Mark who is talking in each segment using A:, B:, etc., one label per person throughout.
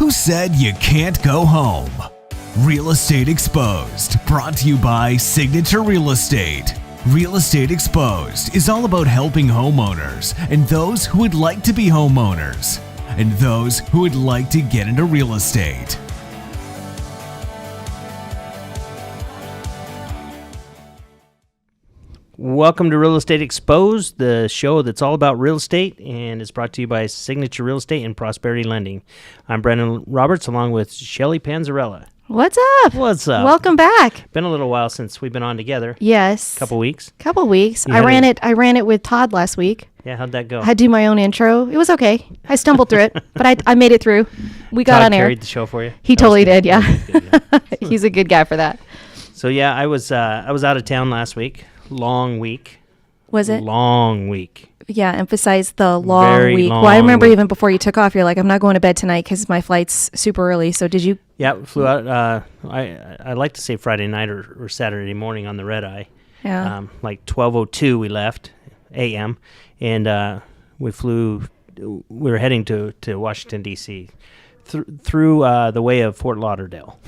A: Who said you can't go home? Real Estate Exposed, brought to you by Signature Real Estate. Real Estate Exposed is all about helping homeowners and those who would like to be homeowners and those who would like to get into real estate.
B: Welcome to Real Estate Exposed, the show that's all about real estate, and it's brought to you by Signature Real Estate and Prosperity Lending. I'm Brendan Roberts, along with Shelly Panzarella.
C: What's up?
B: What's up?
C: Welcome back.
B: Been a little while since we've been on together.
C: Yes.
B: Couple weeks.
C: Couple weeks.
B: You
C: I
B: had
C: ran it with Todd last week.
B: Yeah, how'd that go?
C: I had to do my own intro. It was okay. I stumbled through it, but I made it through. We got
B: Todd
C: on air.
B: carried the show for you?
C: He
B: That was
C: totally
B: good.
C: did. Yeah.
B: That was good, yeah.
C: He's a good guy for that.
B: So yeah, I was out of town last week. Long week.
C: Was it?
B: Long week.
C: Yeah. Emphasize the long
B: Very
C: week.
B: long
C: Well, I remember
B: week.
C: even before you took off, you're like, I'm not going to bed tonight because my flight's super early. So did you?
B: Yeah, flew out. I like to say Friday night or Saturday morning on the red eye.
C: Yeah.
B: Like 12:02 we left a.m. and we flew. We were heading to Washington D.C. through the way of Fort Lauderdale.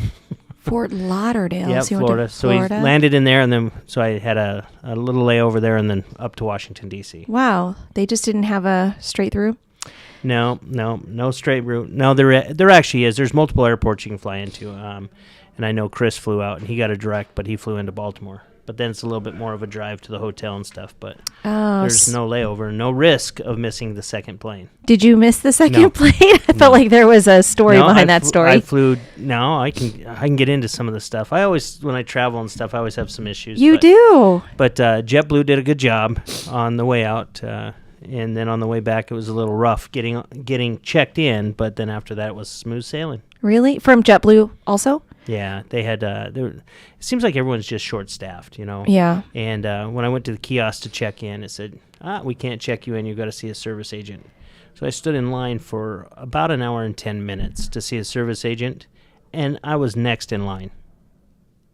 C: Fort Lauderdale.
B: Yeah,
C: So you went to
B: Florida. So we landed in there, and then so I had a little layover there, and then up to Washington D.C.
C: Wow. They just didn't have a straight through?
B: No straight route. No, there actually is. There's multiple airports you can fly into. And I know Chris flew out, and he got a direct, but he flew into Baltimore. But then it's a little bit more of a drive to the hotel and stuff. But there's no layover, no risk of missing the second plane.
C: Did you miss the second
B: No.
C: plane? I felt like there was a story behind that story.
B: I flew. No, I can get into some of the stuff. I always, when I travel and stuff, I always have some issues.
C: You do.
B: But JetBlue did a good job on the way out, and then on the way back, it was a little rough getting checked in. But then after that, it was smooth sailing.
C: Really? From JetBlue also?
B: Yeah, they had. It seems like everyone's just short-staffed, you know.
C: Yeah.
B: And when I went to the kiosk to check in, it said, "We can't check you in. You've got to see a service agent." So I stood in line for about an hour and 10 minutes to see a service agent, and I was next in line.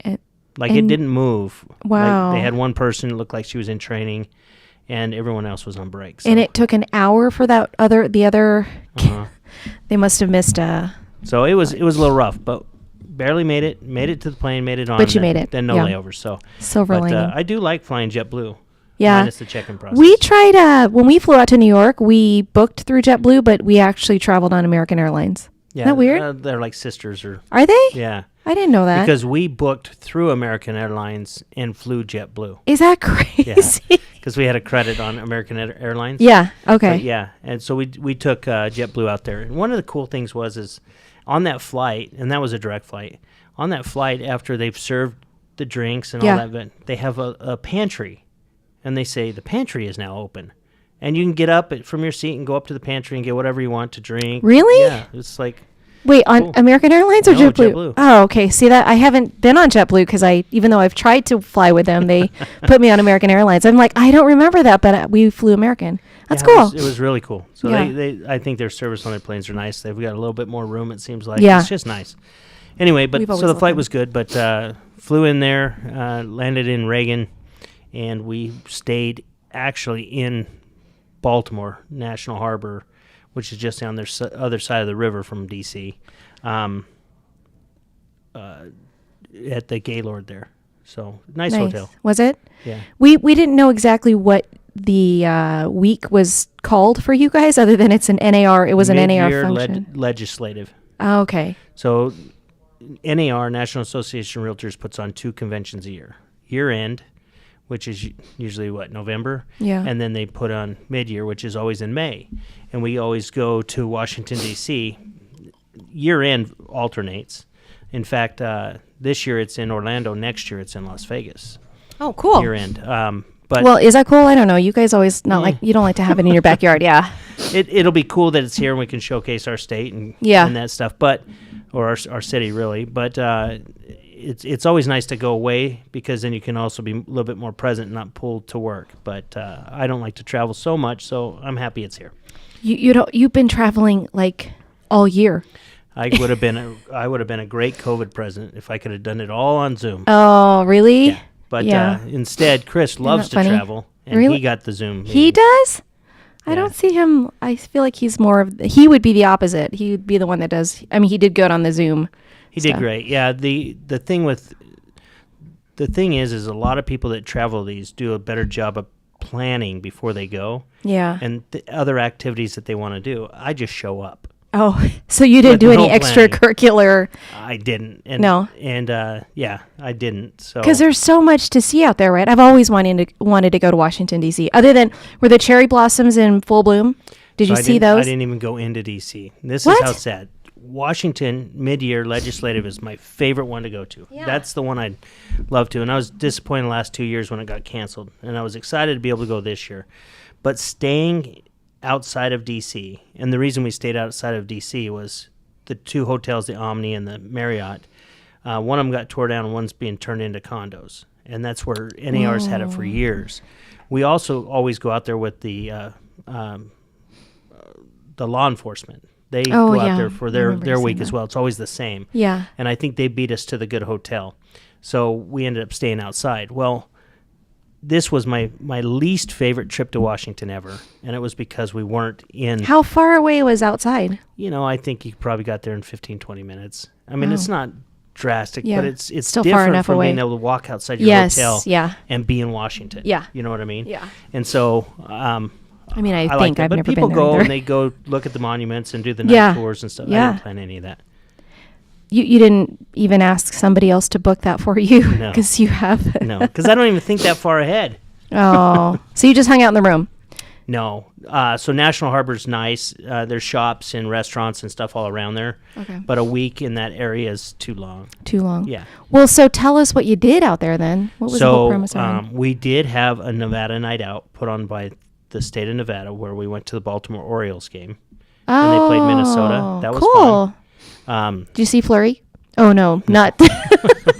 B: It didn't move.
C: Wow.
B: Like, they had one person that looked like she was in training, and everyone else was on break. So.
C: And it took an hour for the other.
B: Uh-huh.
C: They must have missed
B: So it was a little rough, but barely made it to the plane, made it on.
C: But you made it.
B: Then no
C: Yeah.
B: layovers. So
C: silver
B: but
C: lining.
B: I do like flying JetBlue.
C: Yeah.
B: Minus the check-in process.
C: We tried when we flew out to New York. We booked through JetBlue, but we actually traveled on American Airlines.
B: Yeah,
C: Isn't that weird?
B: They're like sisters, or
C: Are they?
B: yeah.
C: I didn't know that.
B: Because we booked through American Airlines and flew JetBlue.
C: Is that crazy?
B: Because we had a credit on American Airlines.
C: Yeah. Okay.
B: But yeah, and so we took JetBlue out there. And one of the cool things is on that flight, and that was a direct flight. On that flight, after they've served the drinks and all that, but they have a pantry, and they say the pantry is now open, and you can get up from your seat and go up to the pantry and get whatever you want to drink.
C: Really?
B: Yeah, it's like.
C: Wait, on
B: Cool.
C: American Airlines or
B: No,
C: JetBlue?
B: JetBlue.
C: Oh, okay. See that? I haven't been on JetBlue because even though I've tried to fly with them, they put me on American Airlines. I'm like, I don't remember that, but we flew American. That's
B: Yeah,
C: cool.
B: It was really cool. So
C: Yeah.
B: I think their service on their planes are nice. They've got a little bit more room, it seems like.
C: Yeah.
B: It's just nice. Anyway, but
C: We've always
B: so the
C: loved
B: flight
C: them.
B: was good, but flew in there, landed in Reagan, and we stayed actually in Baltimore National Harbor, which is just on their other side of the river from D.C., at the Gaylord there. So nice hotel.
C: Was it?
B: Yeah.
C: We didn't know exactly what the week was called for you guys, other than it's an NAR. It was an NAR
B: Mid-year
C: function.
B: legislative.
C: Oh, okay.
B: So NAR, National Association of Realtors, puts on 2 conventions a year. Year-end, which is usually, November?
C: Yeah.
B: And then they put on mid-year, which is always in May. And we always go to Washington, D.C. Year-end alternates. In fact, this year it's in Orlando. Next year it's in Las Vegas.
C: Oh, cool.
B: Year-end. But
C: Well, is that cool? I don't know. You guys always you don't like to have it in your backyard. Yeah.
B: it'll be cool that it's here and we can showcase our state and that stuff. But or our city really. But it's always nice to go away because then you can also be a little bit more present and not pulled to work. But I don't like to travel so much, so I'm happy it's here.
C: You've been traveling like all year.
B: I would have been a great COVID president if I could have done it all on Zoom.
C: Oh, really?
B: Yeah. But instead, Chris loves
C: that funny?
B: to travel, and
C: Really?
B: he got the Zoom meeting.
C: He does? I don't see him. I feel like he's more of. He would be the opposite. He would be the one that does. I mean, he did good on the Zoom.
B: He did great. Yeah. The thing is a lot of people that travel these do a better job of planning before they go.
C: Yeah.
B: And the other activities that they want to do. I just show up.
C: Oh, so you didn't do any extracurricular?
B: I didn't. And,
C: No.
B: And yeah, I didn't. So
C: Because there's so much to see out there, right? I've always wanted to go to Washington D.C. Other than were the cherry blossoms in full bloom? Did you see those?
B: I didn't even go into D.C. This
C: What?
B: is how sad. Washington mid-year legislative is my favorite one to go to.
C: Yeah.
B: That's the one I'd love to. And I was disappointed the last 2 years when it got canceled. And I was excited to be able to go this year. But staying outside of D.C., and the reason we stayed outside of D.C. was the two hotels, the Omni and the Marriott. One of them got tore down and one's being turned into condos. And that's where NAR's had it for years. We also always go out there with the law enforcement. They go out there for their week as well. It's always the same.
C: Yeah.
B: And I think they beat us to the good hotel. So we ended up staying outside. Well, this was my least favorite trip to Washington ever. And it was because we weren't in.
C: How far away was outside?
B: I think you probably got there in 15, 20 minutes. I mean, it's not drastic,
C: Yeah.
B: but it's
C: Still
B: different
C: far enough
B: from
C: away.
B: being able to walk outside your hotel
C: Yeah.
B: and be in Washington.
C: Yeah.
B: You know what I mean?
C: Yeah.
B: And so
C: I mean, I
B: like
C: think
B: that.
C: I've
B: But
C: never
B: people
C: been there
B: go
C: either.
B: and they go look at the monuments and do the night
C: Yeah.
B: tours and stuff. I
C: Yeah.
B: didn't plan any of that.
C: You didn't even ask somebody else to book that for you
B: No.
C: because you have.
B: No, because I don't even think that far ahead.
C: Oh, so you just hung out in the room?
B: No. So National Harbor's nice. There's shops and restaurants and stuff all around there.
C: Okay.
B: But a week in that area is too long.
C: Too long.
B: Yeah.
C: Well, so tell us what you did out there then. What was the whole premise around?
B: We did have a Nevada night out put on by the state of Nevada where we went to the Baltimore Orioles game. And they played Minnesota. That was
C: cool.
B: fun.
C: Did you see Fleury? Oh, no, not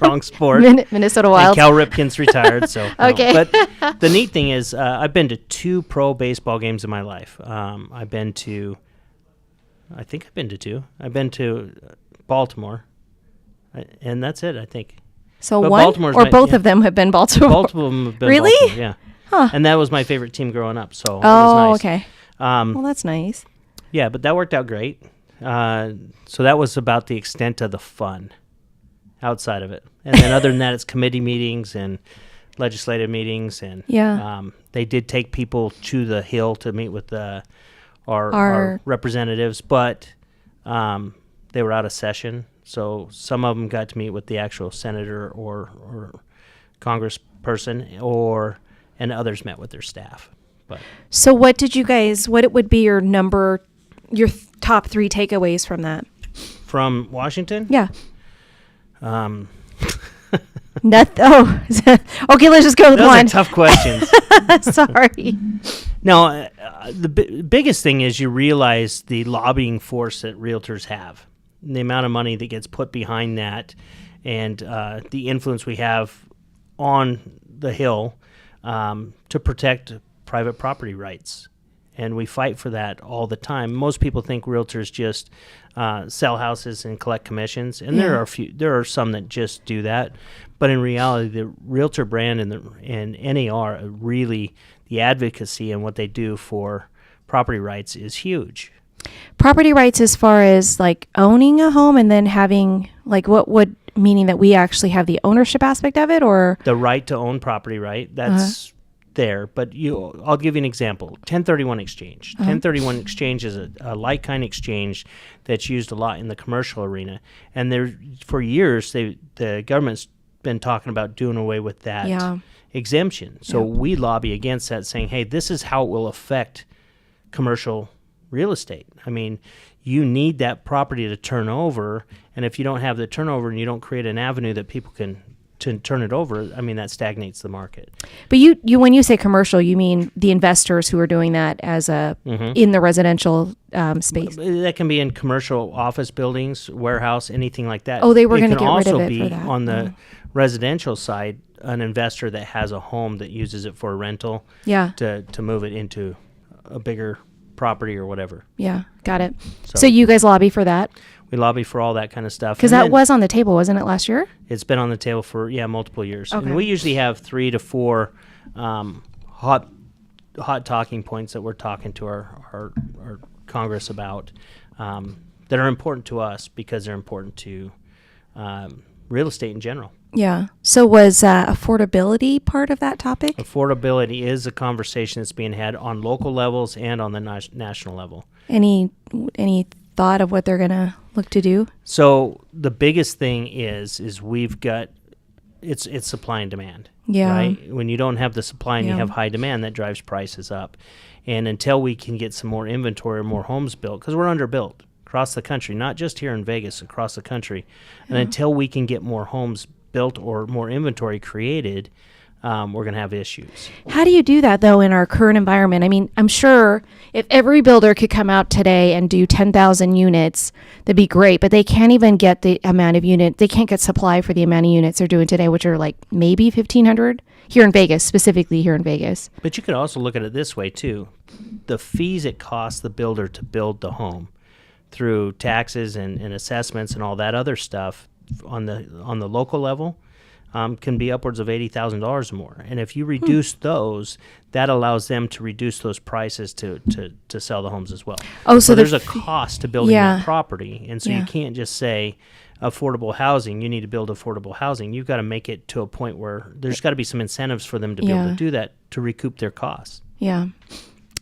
B: Wrong sport.
C: Minnesota
B: And
C: Wild.
B: Cal Ripken's retired, so no.
C: Okay.
B: But the neat thing is, I've been to 2 pro baseball games in my life. I think I've been to 2. I've been to Baltimore, and that's it. I think.
C: So
B: But
C: one
B: Baltimore's
C: or
B: my-
C: both
B: yeah.
C: of them have been Baltimore.
B: Both of them have been
C: Really?
B: Baltimore, yeah.
C: Huh.
B: And that was my favorite team growing up, so it was
C: Oh,
B: nice.
C: okay. Well, that's nice.
B: Yeah, but that worked out great. So that was about the extent of the fun outside of it. And then other than that, it's committee meetings and legislative meetings. And
C: Yeah.
B: they did take people to the Hill to meet with our representatives, but they were out of session. So some of them got to meet with the actual senator or congressperson, and others met with their staff. But
C: So what would be your top 3 takeaways from that?
B: from Washington,
C: Yeah.
B: um,
C: Okay, let's just go with
B: those are
C: one.
B: tough questions.
C: Sorry.
B: No, the biggest thing is you realize the lobbying force that realtors have, the amount of money that gets put behind that, and the influence we have on the Hill to protect private property rights. And we fight for that all the time. Most people think realtors just sell houses and collect commissions, and there are some that just do that. But in reality, the realtor brand and NAR really, the advocacy and what they do for property rights is huge.
C: Property rights as far as like owning a home and then having like what would meaning that we actually have the ownership aspect of it, or
B: The right to own property, right? That's there. But I'll give you an example. 1031 exchange. 1031 exchange is a like-kind exchange that's used a lot in the commercial arena. And for years, the government's been talking about doing away with that exemption. So we lobby against that, saying, hey, this is how it will affect commercial real estate. I mean, you need that property to turn over, and if you don't have the turnover and you don't create an avenue that people can to turn it over, I mean, that stagnates the market.
C: but you when you say commercial, you mean the investors who are doing that as in the residential space.
B: That can be in commercial office buildings, warehouse, anything like that.
C: Oh, they were gonna
B: can
C: get rid of
B: also
C: it
B: be
C: for that.
B: on the residential side, an investor that has a home that uses it for a rental
C: Yeah.
B: to move it into a bigger property or whatever.
C: Yeah, got it.
B: So-
C: So you guys lobby for that?
B: We lobby for all that kind of stuff.
C: Because
B: And
C: that
B: then
C: was on the table, wasn't it, last year?
B: it's been on the table for multiple years.
C: Okay.
B: And we usually have 3 to 4 hot hot talking points that we're talking to our Congress about that are important to us because they're important to real estate in general.
C: Yeah. So was affordability part of that topic?
B: Affordability is a conversation that's being had on local levels and on the national level.
C: Any thought of what they're going to look to do?
B: So the biggest thing is we've got it's supply and demand.
C: Yeah.
B: Right? When you don't have the supply and
C: Yeah.
B: you have high demand, that drives prices up. And until we can get some more inventory or more homes built, because we're underbuilt across the country, not just here in Vegas, across the country, and until we can get more homes built or more inventory created, we're going to have issues.
C: How do you do that, though, in our current environment? I mean, I'm sure if every builder could come out today and do 10,000 units, that'd be great, but they can't even get the amount of units. They can't get supply for the amount of units they're doing today, which are like maybe 1,500 here in Vegas, specifically here in Vegas.
B: But you could also look at it this way, too. The fees it costs the builder to build the home through taxes and assessments and all that other stuff on the local level can be upwards of $80,000 or more. And if you reduce those, that allows them to reduce those prices to sell the homes as well.
C: Oh,
B: so
C: so
B: there's a cost to building
C: Yeah.
B: that property. And so
C: Yeah.
B: you can't just say affordable housing, you need to build affordable housing. You've got to make it to a point where there's got to be some incentives for them to be able
C: Yeah.
B: to do that to recoup their costs.
C: Yeah.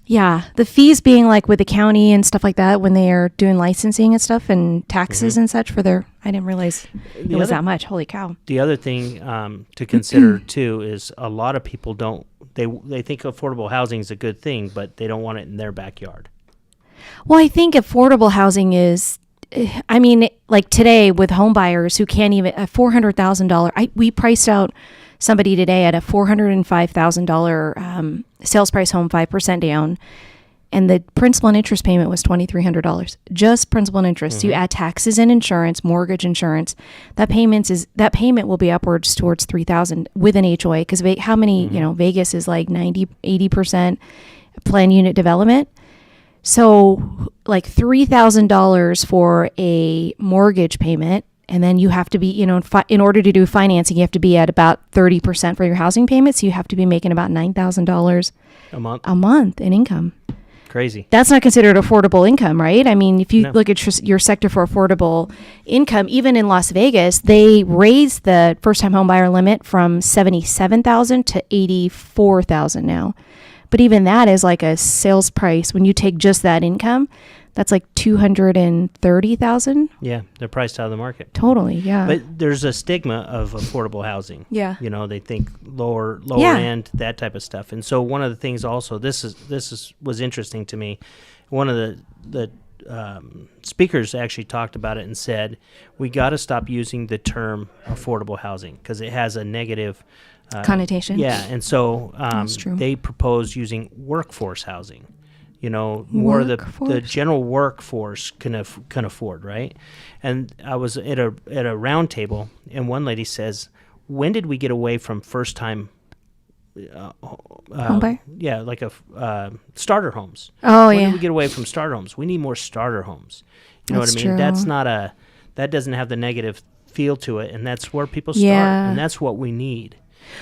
C: Yeah. The fees being like with the county and stuff like that when they are doing licensing and stuff and taxes and such for their, I didn't realize it was that much. Holy cow.
B: The other thing to consider too is a lot of people don't they think affordable housing is a good thing, but they don't want it in their backyard.
C: Well, I think affordable housing is, I mean, like today with home buyers who can't even, a $400,000, we priced out somebody today at a $405,000 sales price home, 5% down. And the principal and interest payment was $2,300, just principal and interest. You add taxes and insurance, mortgage insurance. That payment will be upwards towards $3,000 with an HOA because how many Vegas is like 80% plan unit development. So like $3,000 for a mortgage payment, and then you have to be in order to do financing, you have to be at about 30% for your housing payments. So you have to be making about $9,000
B: A month.
C: in income.
B: Crazy.
C: That's not considered affordable income, right? I mean, if you look at your sector for affordable income, even in Las Vegas, they raised the first-time home buyer limit from $77,000 to $84,000 now. But even that is like a sales price. When you take just that income, that's like $230,000.
B: Yeah, they're priced out of the market.
C: Totally, yeah.
B: But there's a stigma of affordable housing.
C: Yeah.
B: They think lower
C: Yeah.
B: end, that type of stuff. And so one of the things also, this was interesting to me. One of the speakers actually talked about it and said, we got to stop using the term affordable housing because it has a negative
C: connotation.
B: Yeah, and so
C: That's true.
B: they propose using workforce housing. More of the
C: Workforce?
B: general workforce can afford, right? And I was at a round table, and one lady says, "When did we get away from first time
C: Home buyer?
B: Yeah, like starter homes.
C: Oh,
B: when
C: yeah.
B: did we get away from starter homes? We need more starter homes. You know
C: That's
B: what I mean?
C: true.
B: That's not that doesn't have the negative feel to it, and that's where people start,
C: Yeah.
B: and that's what we need.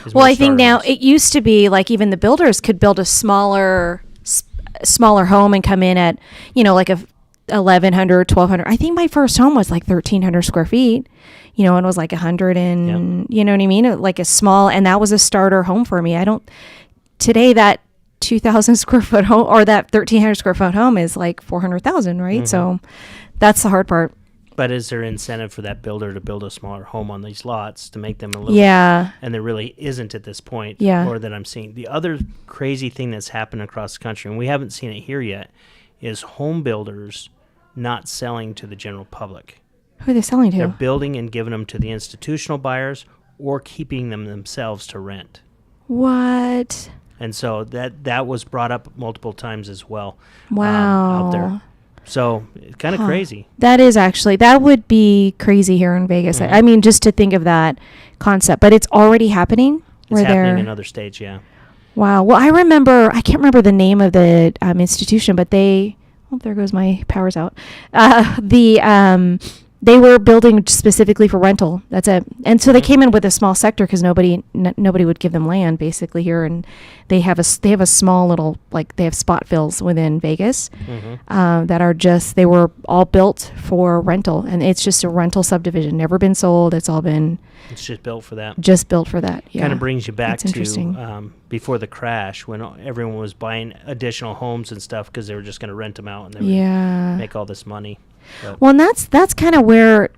B: is
C: Well,
B: more
C: I think
B: starter
C: now
B: homes.
C: it used to be like even the builders could build a smaller home and come in at, like a 1,100, 1,200. I think my first home was like 1,300 square feet, and it was like 100 and, you know what I mean? Like a small, and that was a starter home for me. Today that 2,000 square foot home or that 1,300 square foot home is like 400,000, right?
B: Mm-hmm.
C: So that's the hard part.
B: But is there incentive for that builder to build a smaller home on these lots to make them a little
C: Yeah.
B: and there really isn't at this point,
C: Yeah.
B: or that I'm seeing. The other crazy thing that's happened across the country, and we haven't seen it here yet, is home builders not selling to the general public.
C: Who are they selling
B: They're
C: to?
B: building and giving them to the institutional buyers or keeping them themselves to rent.
C: What?
B: And so that was brought up multiple times as well.
C: Wow.
B: Out there. So it's kind of crazy.
C: That would be crazy here in Vegas.
B: Mm-hmm.
C: I mean, just to think of that concept, but it's already happening.
B: It's happening in other states, yeah.
C: Wow. Well, I can't remember the name of the they, oh, there goes my power's out. They They were building specifically for rental. That's it. And so they came in with a small sector because nobody would give them land basically here, and they have a small little, like, they have spot fills within Vegas that are just, they were all built for rental, and it's just a rental subdivision, never been sold. It's all been
B: It's just built for that.
C: just built for that. Yeah.
B: Kind of brings you back
C: That's interesting.
B: to before the crash when everyone was buying additional homes and stuff because they were just going to rent them out and they would
C: Yeah.
B: make all this money. But
C: Well, and that's kind of where,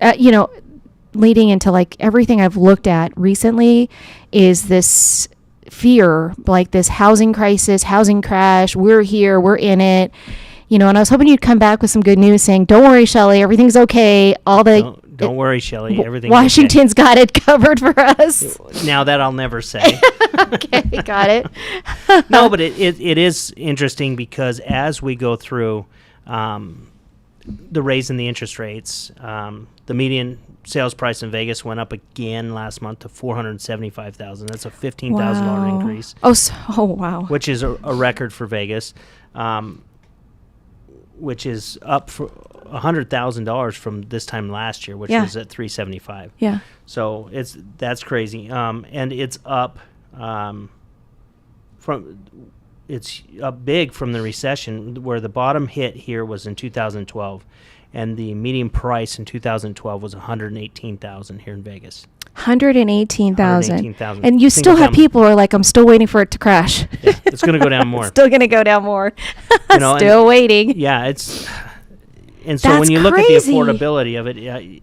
C: leading into like everything I've looked at recently is this fear, like this housing crisis, housing crash. We're here, we're in it. And I was hoping you'd come back with some good news saying, don't worry, Shelley, everything's okay. All the
B: don't worry, Shelley. Everything's
C: Washington's got it covered for us.
B: okay. Now that I'll never say.
C: Okay, got it.
B: No, but it is interesting because as we go through the raise in the interest rates, the median sales price in Vegas went up again last month to $475,000. That's a $15,000
C: Wow.
B: increase,
C: Oh, wow.
B: which is a record for Vegas, which is up for $100,000 from this time last year, which
C: Yeah.
B: was at $375,000.
C: Yeah.
B: So that's crazy, and it's up it's up big from the recession, where the bottom hit here was in 2012, and the median price in 2012 was $118,000 here in Vegas.
C: 118,000.
B: 118,000.
C: And you
B: Single
C: still have
B: family.
C: people who are like, I'm still waiting for it to crash.
B: Yeah, it's going to go down more.
C: Still going to go down more.
B: You know,
C: Still waiting.
B: Yeah, and so
C: That's
B: when you look
C: crazy.
B: at the affordability of it,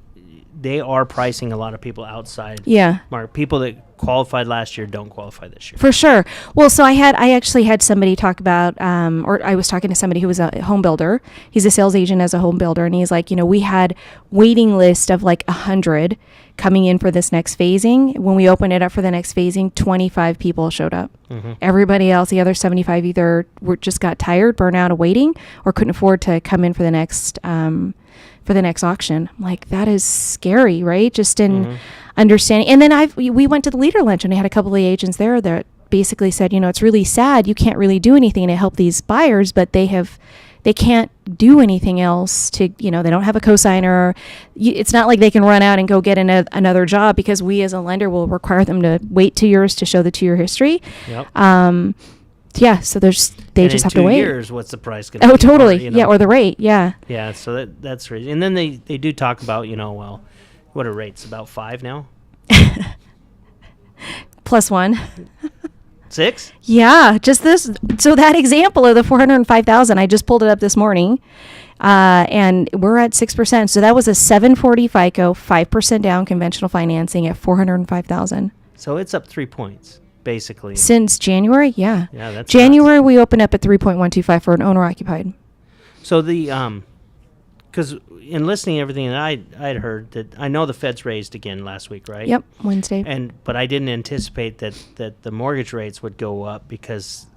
B: they are pricing a lot of people outside.
C: Yeah.
B: Mark, people that qualified last year don't qualify this year.
C: For sure. Well, so I actually had somebody talk about, or I was talking to somebody who was a home builder. He's a sales agent as a home builder. And he's like, we had waiting list of like 100 coming in for this next phasing. When we opened it up for the next phasing, 25 people showed up.
B: Mm-hmm.
C: Everybody else, the other 75 either just got tired, burnt out of waiting, or couldn't afford to come in for the next, auction. I'm like, that is scary, right? Just in understanding. And then we went to the leader lunch and I had a couple of agents there that basically said, it's really sad. You can't really do anything to help these buyers, but they can't do anything else to, they don't have a cosigner. It's not like they can run out and go get another job because we as a lender will require them to wait 2 years to show the 2-year history.
B: Yep.
C: Yeah. So they just have to wait.
B: In 2 years, what's the price going to be?
C: Oh, totally.
B: Or,
C: Yeah. Or the rate. Yeah.
B: Yeah, so that's crazy. And then they do talk about, well, what are rates? About 5 now?
C: +1.
B: 6?
C: Yeah, just this. So that example of the 405,000, I just pulled it up this morning, and we're at 6%. So that was a 740 FICO, 5% down conventional financing at 405,000
B: So it's up 3 points, basically.
C: since January. Yeah,
B: Yeah, that's
C: January we opened up at 3.125 for an owner occupied.
B: So because in listening to everything that I'd heard, that I know the Fed's raised again last week, right?
C: Yep, Wednesday.
B: But I didn't anticipate that the mortgage rates would go up because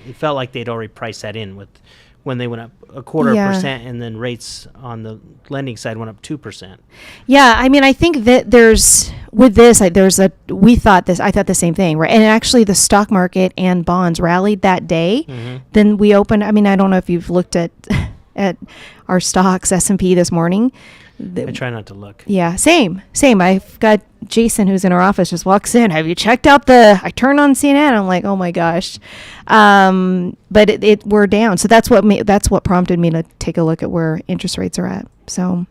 B: it felt like they'd already priced that in when they went up 0.25%, and then rates on the lending side went up 2%.
C: Yeah, I mean, I think that I thought the same thing, right? And actually the stock market and bonds rallied that day.
B: Mm-hmm.
C: Then we opened, I mean, I don't know if you've looked at our stocks, S&P this morning.
B: I try not to look.
C: Yeah, same. I've got Jason, who's in our office, just walks in. Have you checked out I turn on CNN. I'm like, oh my gosh. But we're down. So that's what prompted me to take a look at where interest rates are at. So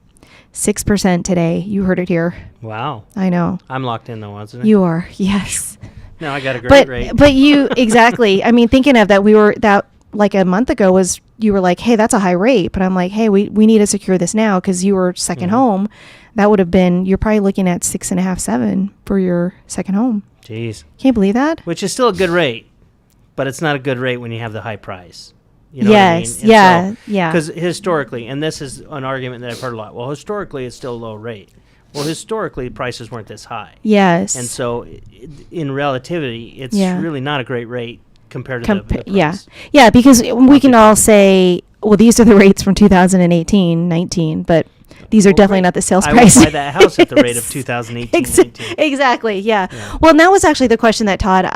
C: 6% today. You heard it here.
B: Wow.
C: I know.
B: I'm locked in though, wasn't it?
C: You are. Yes.
B: No, I got a great rate.
C: But you, exactly. I mean, thinking of that, like a month ago you were like, hey, that's a high rate. But I'm like, hey, we need to secure this now because you were second home. That would have been, you're probably looking at 6.5, 7 for your second home.
B: Jeez.
C: Can't believe that.
B: Which is still a good rate, but it's not a good rate when you have the high price. You know
C: Yes.
B: what I mean?
C: Yeah.
B: Because historically, and this is an argument that I've heard a lot, well, historically it's still a low rate. Well, historically prices weren't this high.
C: Yes.
B: And so in relativity, it's really not a great rate compared to the price.
C: Yeah, because we can all say, well, these are the rates from 2018, 19, but these are definitely not the sales price.
B: I would buy that house at the rate of 2018, 19.
C: Exactly, yeah. Well, and that was actually the question that Todd,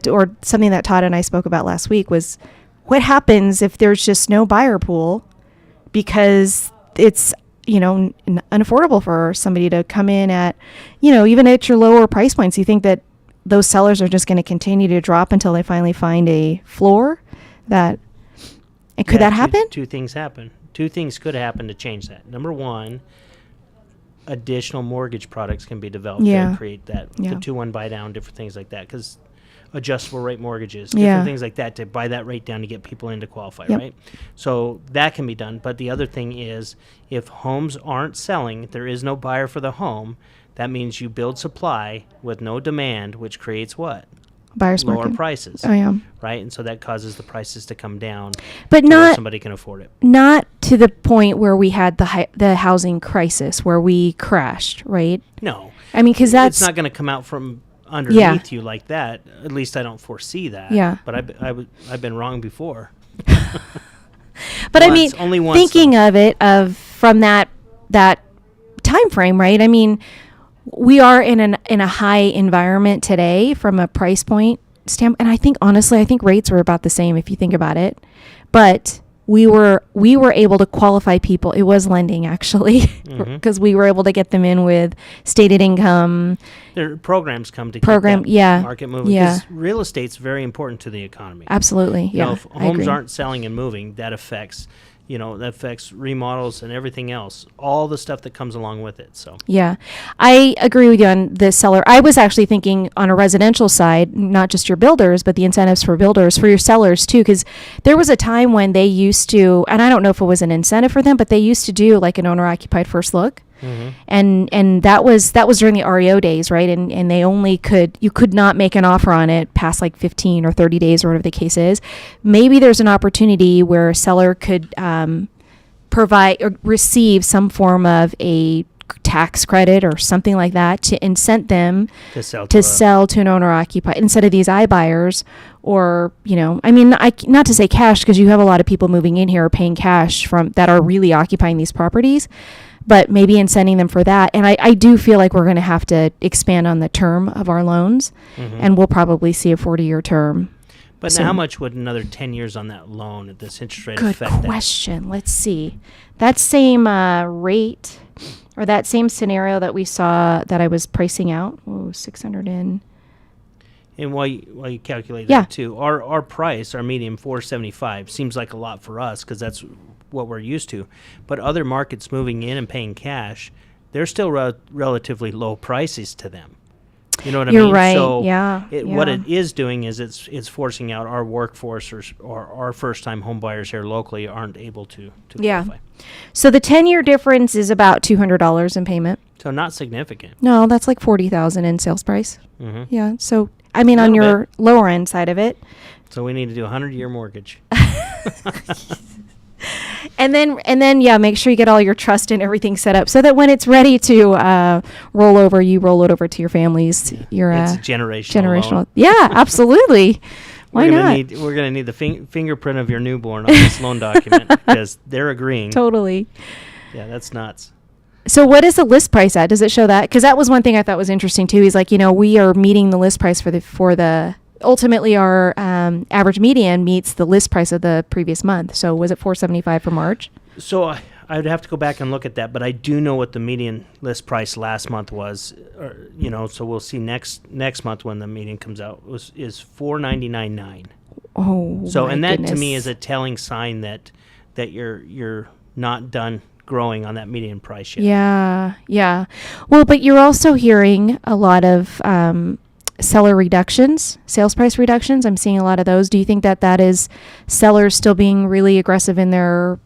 C: or something that Todd and I spoke about last week was, what happens if there's just no buyer pool because it's unaffordable for somebody to come in at, even at your lower price points. You think that those sellers are just going to continue to drop until they finally find a floor? And could that happen?
B: Two things happen. Two things could happen to change that. Number one, additional mortgage products can be developed to create that. The 2-1 buy down, different things like that. Because adjustable rate mortgages, different things like that to buy that rate down to get people in to qualify, right? So that can be done. But the other thing is, if homes aren't selling, there is no buyer for the home, that means you build supply with no demand, which creates what?
C: Buyer's
B: lower
C: market.
B: Prices.
C: Oh, yeah.
B: Right? And so that causes the prices to come down.
C: But
B: where somebody can afford it.
C: Not to the point where we had the housing crisis, where we crashed, right?
B: No.
C: I mean, because that's...
B: It's not going to come out from underneath you like that. At least I don't foresee that.
C: Yeah.
B: But I've been wrong before.
C: But
B: once, only once,
C: thinking of it from that time frame, right? I mean, we are in a high environment today from a price point standpoint, and I think rates were about the same if you think about it. But we were able to qualify people. It was lending, actually, because we were able to get them in with stated income.
B: There programs come to keep that market moving. Because real estate's very important to the economy.
C: Absolutely,
B: If homes aren't selling and moving, that affects remodels and everything else, all the stuff that comes along with it. So
C: yeah, I agree with you on the seller. I was actually thinking on a residential side, not just your builders, but the incentives for builders, for your sellers too, because there was a time when they used to, and I don't know if it was an incentive for them, but they used to do like an owner-occupied first look. And that was during the REO days, right? And they only you could not make an offer on it past like 15 or 30 days or whatever the case is. Maybe there's an opportunity where a seller could provide or receive some form of a tax credit or something like that to incent them to sell to an owner-occupied instead of these iBuyers. Or, not to say cash, because you have a lot of people moving in here paying cash that are really occupying these properties, but maybe incenting them for that. And I do feel like we're going to have to expand on the term of our loans, and we'll probably see a 40-year term.
B: But now how much would another 10 years on that loan at this interest rate affect that?
C: Good question. Let's see. That same rate, or that same scenario that we saw that I was pricing out, 600 in.
B: And while you calculate that too, our price, our median 475, seems like a lot for us because that's what we're used to. But other markets moving in and paying cash, they're still relatively low prices to them. You know what I mean?
C: You're right.
B: So
C: yeah.
B: What it is doing is it's forcing out our workforce or our first-time home buyers here locally aren't able to qualify.
C: So the 10-year difference is about $200 in payment.
B: So not significant.
C: No, that's like $40,000 in sales price. Yeah. So I mean, on your lower end side of it.
B: So we need to do a 100-year mortgage.
C: And then, make sure you get all your trust and everything set up so that when it's ready to roll over, you roll it over to your families.
B: It's generational loan.
C: Yeah, absolutely. Why not?
B: We're going to need the fingerprint of your newborn on this loan document because they're agreeing.
C: Totally.
B: Yeah, that's nuts.
C: So what is the list price at? Does it show that? Because that was one thing I thought was interesting too. He's like, we are meeting the list price for the ultimately our average median meets the list price of the previous month. So was it $475 for March?
B: So I would have to go back and look at that, but I do know what the median list price last month was. So we'll see next month when the median comes out is $499.9.
C: Oh,
B: so and that
C: goodness.
B: To me is a telling sign that you're not done growing on that median price yet.
C: Yeah. Well, but you're also hearing a lot of seller reductions, sales price reductions. I'm seeing a lot of those. Do you think that is sellers still being really aggressive in their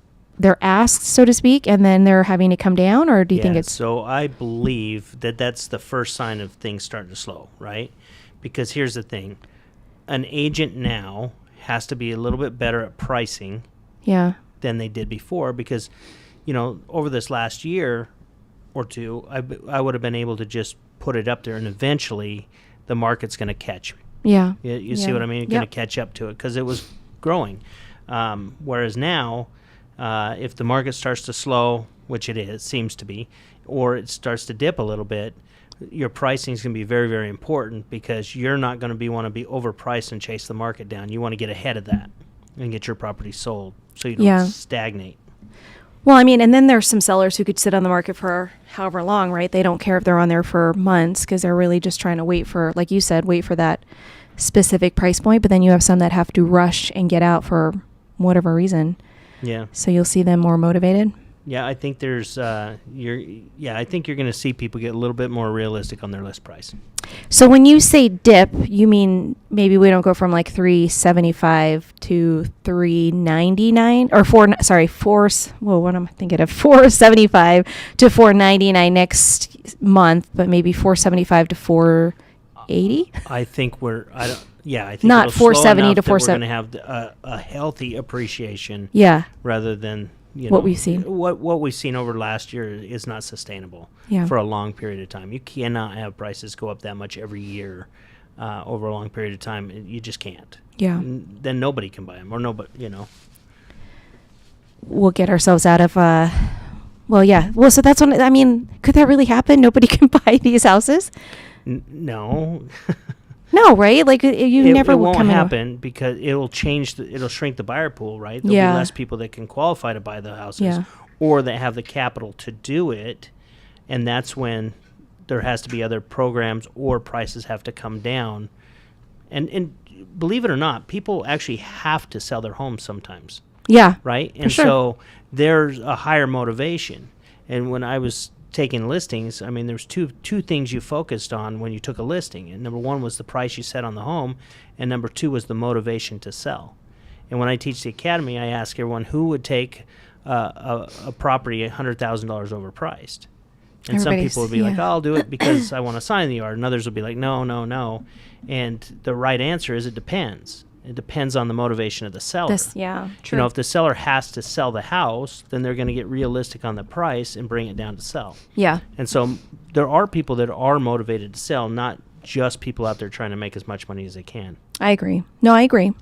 C: asks, so to speak, and then they're having to come down, or do you think it's...
B: So I believe that's the first sign of things starting to slow, right? Because here's the thing. An agent now has to be a little bit better at pricing than they did before because, over this last year or two, I would have been able to just put it up there and eventually the market's going to catch.
C: Yeah.
B: You see what I mean? It's going to catch up to it because it was growing. Whereas now, if the market starts to slow, which it seems to be, or it starts to dip a little bit, your pricing is going to be very, very important because you're not going to want to be overpriced and chase the market down. You want to get ahead of that and get your property sold so you don't stagnate.
C: Well, I mean, and then there's some sellers who could sit on the market for however long, right? They don't care if they're on there for months because they're really just trying to wait for, like you said, wait for that specific price point. But then you have some that have to rush and get out for whatever reason.
B: Yeah.
C: So you'll see them more motivated.
B: Yeah, I think there's I think you're going to see people get a little bit more realistic on their list price.
C: So when you say dip, you mean maybe we don't go from like 375 to 399 or what am I thinking of? 475 to 499 next month, but maybe 475 to 480?
B: I think I think
C: not 470 to 470.
B: We're going to have a healthy appreciation.
C: Yeah.
B: Rather than
C: what we've seen.
B: What we've seen over last year is not sustainable for a long period of time. You cannot have prices go up that much every year over a long period of time. You just can't.
C: Yeah.
B: Then nobody can buy them, or nobody,
C: We'll get ourselves out of. Well, so that's when. I mean, could that really happen? Nobody can buy these houses.
B: No.
C: No, right? Like it
B: won't happen because it'll shrink the buyer pool, right? There'll be less people that can qualify to buy the houses or that have the capital to do it, and that's when there has to be other programs or prices have to come down. And believe it or not, people actually have to sell their homes sometimes.
C: Yeah.
B: Right? And so there's a higher motivation. And when I was taking listings, I mean, there's two things you focused on when you took a listing. And number one was the price you set on the home, and number two was the motivation to sell. And when I teach the academy, I ask everyone who would take a property $100,000 overpriced. And some people would be like, oh, I'll do it because I want to sign the yard. And others would be like, no. And the right answer is it depends. It depends on the motivation of the seller.
C: True.
B: If the seller has to sell the house, then they're going to get realistic on the price and bring it down to sell.
C: Yeah.
B: And so there are people that are motivated to sell, not just people out there trying to make as much money as they can.
C: I agree. No, I agree.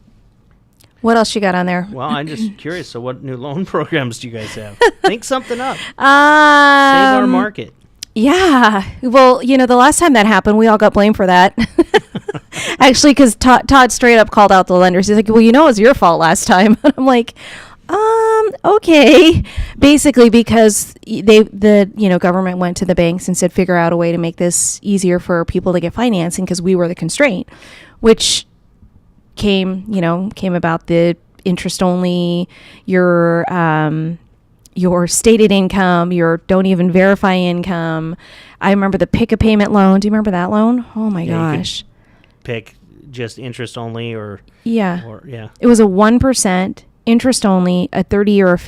C: What else you got on there?
B: Well, I'm just curious. So what new loan programs do you guys have? Think something up. Save our market.
C: Yeah. Well, the last time that happened, we all got blamed for that. Actually, because Todd straight up called out the lenders. He's like, well, it was your fault last time. And I'm like, okay. Basically, because the government went to the banks and said, figure out a way to make this easier for people to get financing because we were the constraint, which came about the interest only, your stated income, your don't even verify income. I remember the pick a payment loan. Do you remember that loan? Oh my gosh.
B: Pick just interest only it was a
C: 1% interest only, a 30-year or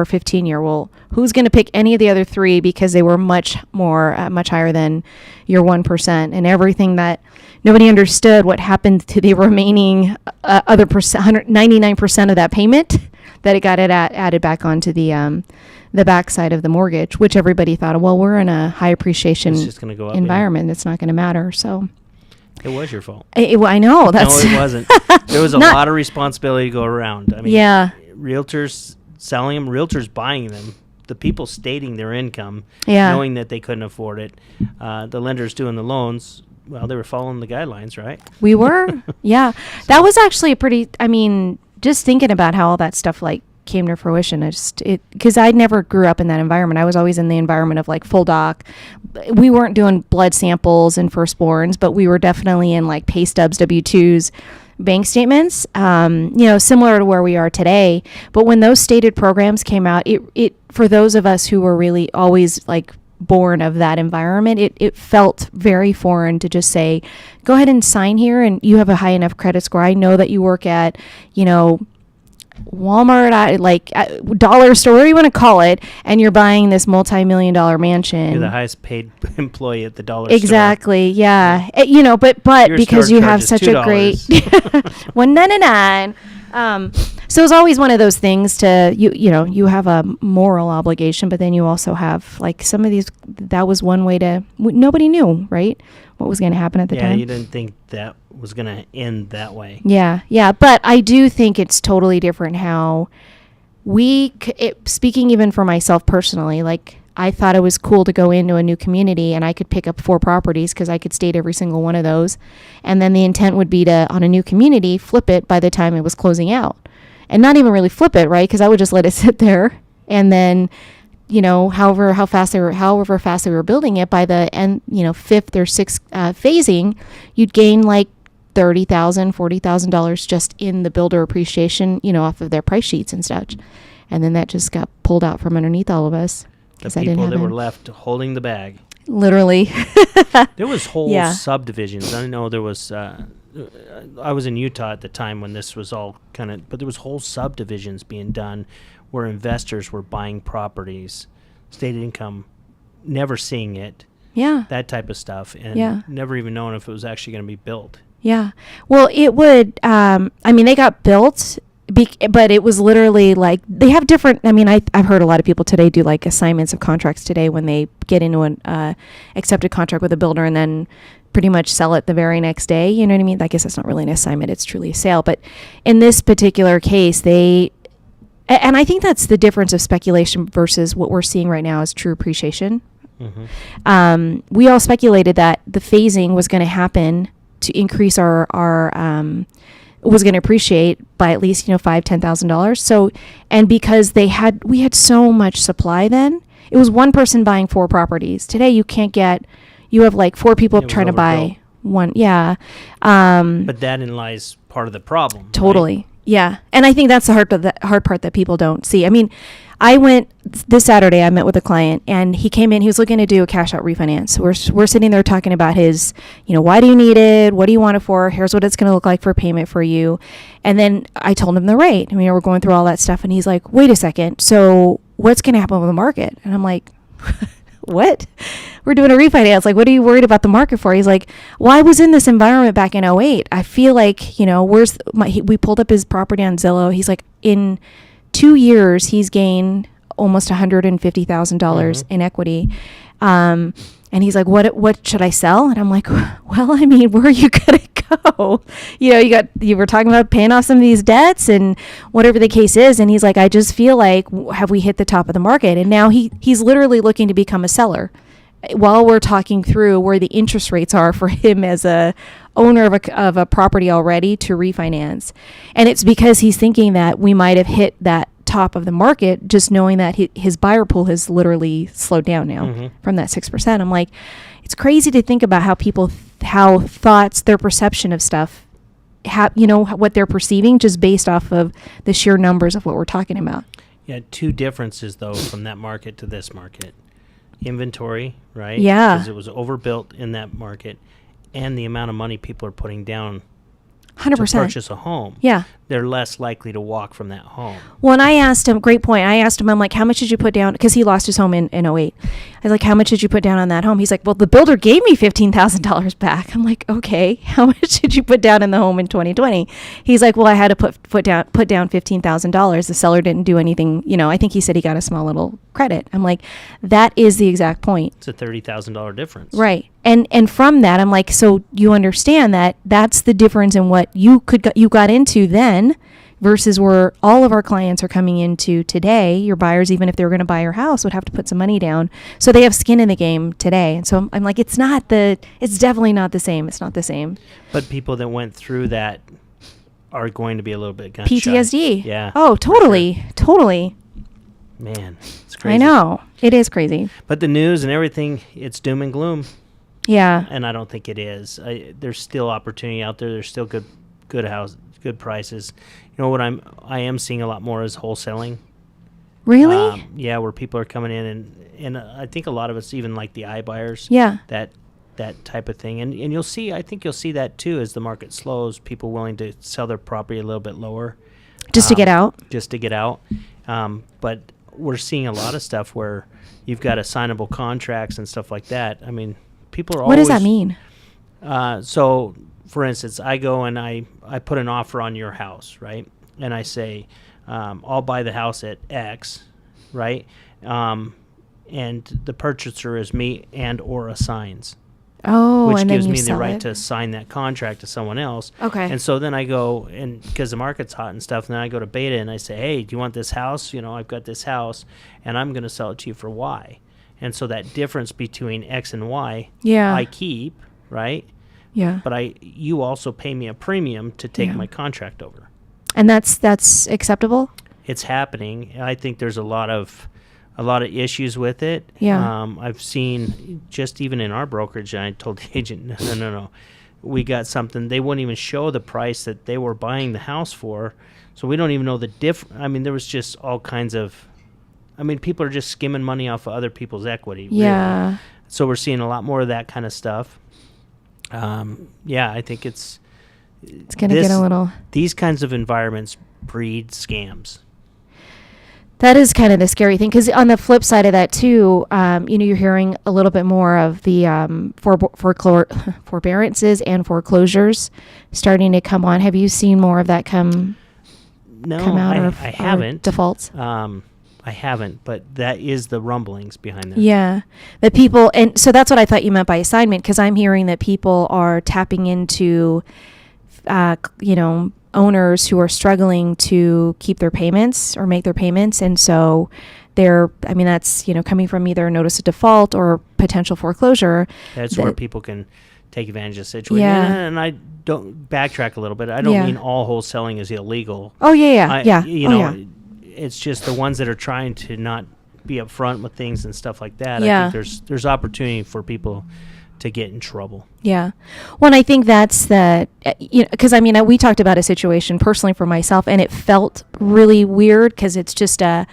C: 15-year. Well, who's going to pick any of the other three because they were much higher than your 1%, and everything that nobody understood what happened to the remaining other 99% of that payment that it got added back onto the backside of the mortgage, which everybody thought, well, we're in a high appreciation environment. It's not going to matter. So
B: it was your fault.
C: I know.
B: No, it wasn't. There was a lot of responsibility to go around. I mean, realtors selling them, realtors buying them, the people stating their income, knowing that they couldn't afford it, the lenders doing the loans. Well, they were following the guidelines, right?
C: We were. Yeah. That was actually just thinking about how all that stuff came to fruition. Because I never grew up in that environment. I was always in the environment of full doc. We weren't doing blood samples and firstborns, but we were definitely in pay stubs, W-2s, bank statements, similar to where we are today. But when those stated programs came out, it for those of us who were really always born of that environment, it felt very foreign to just say, go ahead and sign here and you have a high enough credit score. I know that you work at, Walmart, dollar store, whatever you want to call it, and you're buying this multi-million-dollar mansion.
B: You're the highest paid employee at the dollar store.
C: Exactly, yeah. But
B: your
C: because you have such
B: $2.
C: a great $1.99. So it's always one of those things to you have a moral obligation, but then you also have some of these. That was one way to. Nobody knew, right, what was going to happen at the time.
B: Yeah, you didn't think that was going to end that way.
C: Yeah, but I do think it's totally different how speaking even for myself personally, I thought it was cool to go into a new community and I could pick up 4 properties because I could state every single one of those. And then the intent would be to, on a new community, flip it by the time it was closing out. And not even really flip it, right? Because I would just let it sit there and then, however fast they were building it, by the end, fifth or sixth phasing, you'd gain like $30,000, $40,000 just in the builder appreciation, off of their price sheets and such. And then that just got pulled out from underneath all of us.
B: The people that were left holding the bag.
C: Literally.
B: There was whole subdivisions. I know there was, I was in Utah at the time when this was all but there was whole subdivisions being done where investors were buying properties, state income, never seeing it.
C: Yeah.
B: That type of stuff. And never even knowing if it was actually going to be built.
C: Yeah. Well, it would, they got built, but it was literally like, they have different, I've heard a lot of people today do like assignments of contracts today when they get into an accepted contract with a builder and then pretty much sell it the very next day. You know what I mean? I guess that's not really an assignment. It's truly a sale. But in this particular case, and I think that's the difference of speculation versus what we're seeing right now is true appreciation. Mm-hmm. We all speculated that the phasing was going to happen to increase our was going to appreciate by at least, $5,000-$10,000. So, and because we had so much supply then, it was one person buying 4 properties. Today you have like 4 people trying to buy one. Yeah.
B: But therein lies part of the problem.
C: Totally.
B: Right?
C: Yeah. And I think that's the hard part that people don't see. I went this Saturday, I met with a client and he came in, he was looking to do a cash out refinance. We're sitting there talking about his, why do you need it? What do you want it for? Here's what it's going to look like for payment for you. And then I told him the rate. We're going through all that stuff and he's like, wait a second. So what's going to happen with the market? And I'm like, what? We're doing a refinance. Like, what are you worried about the market for? He's like, well, I was in this environment back in 2008. I feel like, we pulled up his property on Zillow. He's like, in 2 years, he's gained almost $150,000 in equity. And he's like, what should I sell? And I'm like, well, where are you going to go? You were talking about paying off some of these debts and whatever the case is. And he's like, I just feel like, have we hit the top of the market? And now he's literally looking to become a seller while we're talking through where the interest rates are for him as a owner of a property already to refinance. And it's because he's thinking that we might have hit that top of the market, just knowing that his buyer pool has literally slowed down now from that 6%. I'm like, it's crazy to think about how thoughts, their perception of stuff, what they're perceiving just based off of the sheer numbers of what we're talking about.
B: Yeah, 2 differences though from that market to this market. Inventory, right?
C: Yeah.
B: Because it was overbuilt in that market, and the amount of money people are putting down
C: 100%.
B: to purchase a home.
C: Yeah.
B: They're less likely to walk from that home.
C: Well, and I asked him, great point. I asked him, I'm like, how much did you put down? Because he lost his home in 2008. I was like, how much did you put down on that home? He's like, well, the builder gave me $15,000 back. I'm like, okay, how much did you put down in the home in 2020? He's like, well, I had to put down $15,000. The seller didn't do anything. I think he said he got a small little credit. I'm like, that is the exact point.
B: It's a $30,000 difference.
C: Right. And from that, I'm like, so you understand that that's the difference in what you got into then versus where all of our clients are coming into today. Your buyers, even if they were going to buy your house, would have to put some money down. So they have skin in the game today. And so I'm like, it's definitely not the same. It's not the same.
B: But people that went through that are going to be a little bit gun shy.
C: PTSD.
B: Yeah.
C: Oh, totally.
B: Sure.
C: Totally.
B: Man, it's crazy.
C: I know. It is crazy.
B: But the news and everything, it's doom and gloom.
C: Yeah.
B: And I don't think it is. There's still opportunity out there. There's still good houses, good prices. What I am seeing a lot more is wholesaling.
C: Really?
B: Yeah, where people are coming in and I think a lot of it's even like the iBuyers.
C: Yeah.
B: That type of thing. And I think you'll see that too as the market slows, people willing to sell their property a little bit lower.
C: Just to get out?
B: Just to get out. But we're seeing a lot of stuff where you've got assignable contracts and stuff like that. People are always...
C: What does that mean?
B: So, for instance, I go and I put an offer on your house, right? And I say, I'll buy the house at X, right? And the purchaser is me and or assigns.
C: Oh,
B: which
C: and
B: gives
C: then you
B: me the
C: sell
B: right
C: it.
B: to sign that contract to someone else.
C: Okay.
B: And so then I go, and because the market's hot and stuff, and then I go to beta and I say, hey, do you want this house? I've got this house, and I'm going to sell it to you for Y. And so that difference between X and Y,
C: Yeah.
B: I keep, right?
C: Yeah.
B: But you also pay me a premium to take
C: Yeah.
B: my contract over.
C: And that's acceptable?
B: it's happening. I think there's a lot of issues with it.
C: Yeah.
B: I've seen just even in our brokerage, and I told the agent, no. We got something. They wouldn't even show the price that they were buying the house for. So we don't even know the I mean, there was just all kinds of, people are just skimming money off of other people's equity.
C: Yeah.
B: Really. So we're seeing a lot more of that kind of stuff. I think it's
C: going to get a little.
B: These kinds of environments breed scams.
C: That is kind of the scary thing, because on the flip side of that too, you're hearing a little bit more of the forbearances and foreclosures starting to come on. Have you seen more of that come out?
B: I haven't.
C: Defaults?
B: I haven't, but that is the rumblings behind that.
C: Yeah, that people, and so that's what I thought you meant by assignment, because I'm hearing that people are tapping into, owners who are struggling to keep their payments or make their payments. And so that's, coming from either a notice of default or potential foreclosure.
B: That's where people can take advantage of the situation.
C: Yeah.
B: And I don't backtrack a little bit. I don't mean all wholesaling is illegal.
C: Oh, yeah.
B: It's just the ones that are trying to not be upfront with things and stuff like that.
C: Yeah.
B: I think there's opportunity for people to get in trouble.
C: Yeah. Well, and I think that's because we talked about a situation personally for myself, and it felt really weird because it's just it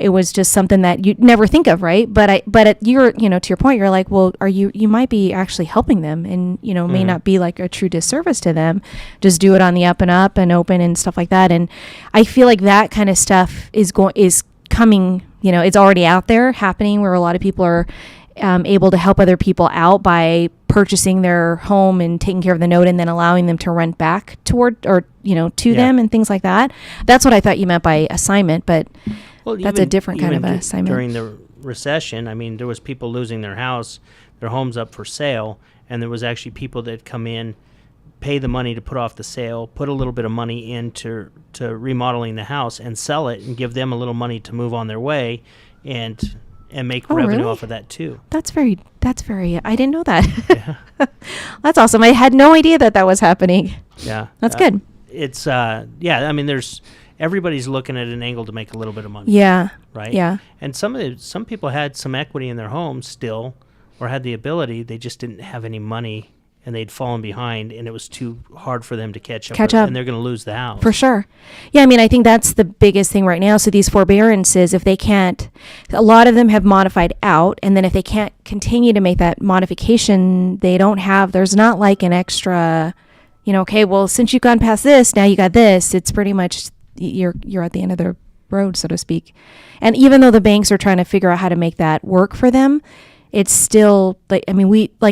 C: was just something that you'd never think of, right? But to your point, you're like, well, you might be actually helping them, and may not be like a true disservice to them. Just do it on the up and up and open and stuff like that. And I feel like that kind of stuff is coming. It's already out there happening, where a lot of people are able to help other people out by purchasing their home and taking care of the note and then allowing them to rent back to them and things like that. That's what I thought you meant by assignment, but that's a different kind of assignment.
B: During the recession, there was people losing their homes up for sale, and there was actually people that come in, pay the money to put off the sale, put a little bit of money into remodeling the house and sell it and give them a little money to move on their way and make revenue
C: really?
B: off of that too.
C: That's very, I didn't know that. Yeah. That's awesome. I had no idea that was happening.
B: Yeah.
C: That's good.
B: It's, there's, everybody's looking at an angle to make a little bit of money.
C: Yeah.
B: Right.
C: Yeah.
B: And some people had some equity in their homes still, or had the ability, they just didn't have any money, and they'd fallen behind, and it was too hard for them to catch up. And they're going to lose the house.
C: For sure. Yeah, I think that's the biggest thing right now. So these forbearances, if they can't, a lot of them have modified out, and then if they can't continue to make that modification, there's not like an extra, okay, well, since you've gone past this, now you got this. It's pretty much, you're at the end of the road, so to speak. And even though the banks are trying to figure out how to make that work for them, it's still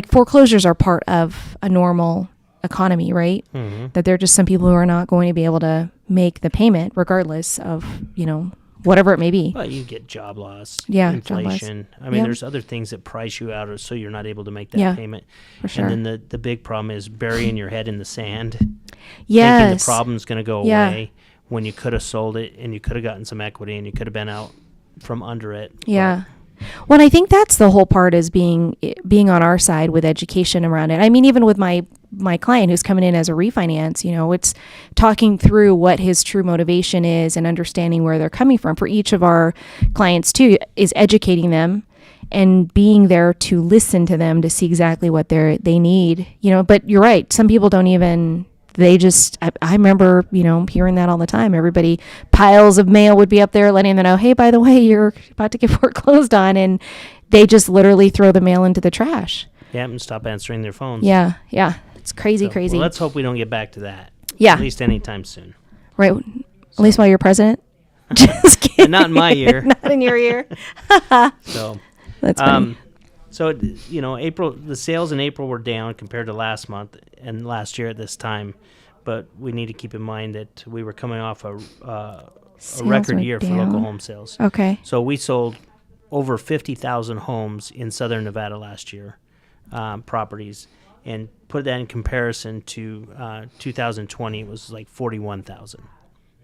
C: foreclosures are part of a normal economy, right? Mm-hmm. That there are just some people who are not going to be able to make the payment regardless of, whatever it may be.
B: Well, you get job loss,
C: Job
B: inflation.
C: loss.
B: There's other things that price you out, so you're not able to make that payment.
C: For sure.
B: And then the big problem is burying your head in the sand.
C: Yes.
B: Thinking the problem's going to go away when you could have sold it and you could have gotten some equity and you could have been out from under it.
C: Yeah. Well, I think that's the whole part, is being on our side with education around it. Even with my client who's coming in as a refinance, it's talking through what his true motivation is and understanding where they're coming from. For each of our clients too, is educating them and being there to listen to them to see exactly what they need. But you're right. Some people don't even. I remember, hearing that all the time. Everybody, piles of mail would be up there letting them know, hey, by the way, you're about to get foreclosed on. And they just literally throw the mail into the trash.
B: Yeah, and stop answering their phones.
C: Yeah. It's crazy.
B: Well, let's hope we don't get back to that.
C: Yeah.
B: At least anytime soon.
C: Right. At least while you're president. Just kidding.
B: Not in my year.
C: Not in your year.
B: So.
C: That's funny.
B: So, April, the sales in April were down compared to last month and last year at this time. But we need to keep in mind that we were coming off a record year for local home sales.
C: Okay.
B: So we sold over 50,000 homes in Southern Nevada last year, properties. And put that in comparison to 2020, it was like 41,000.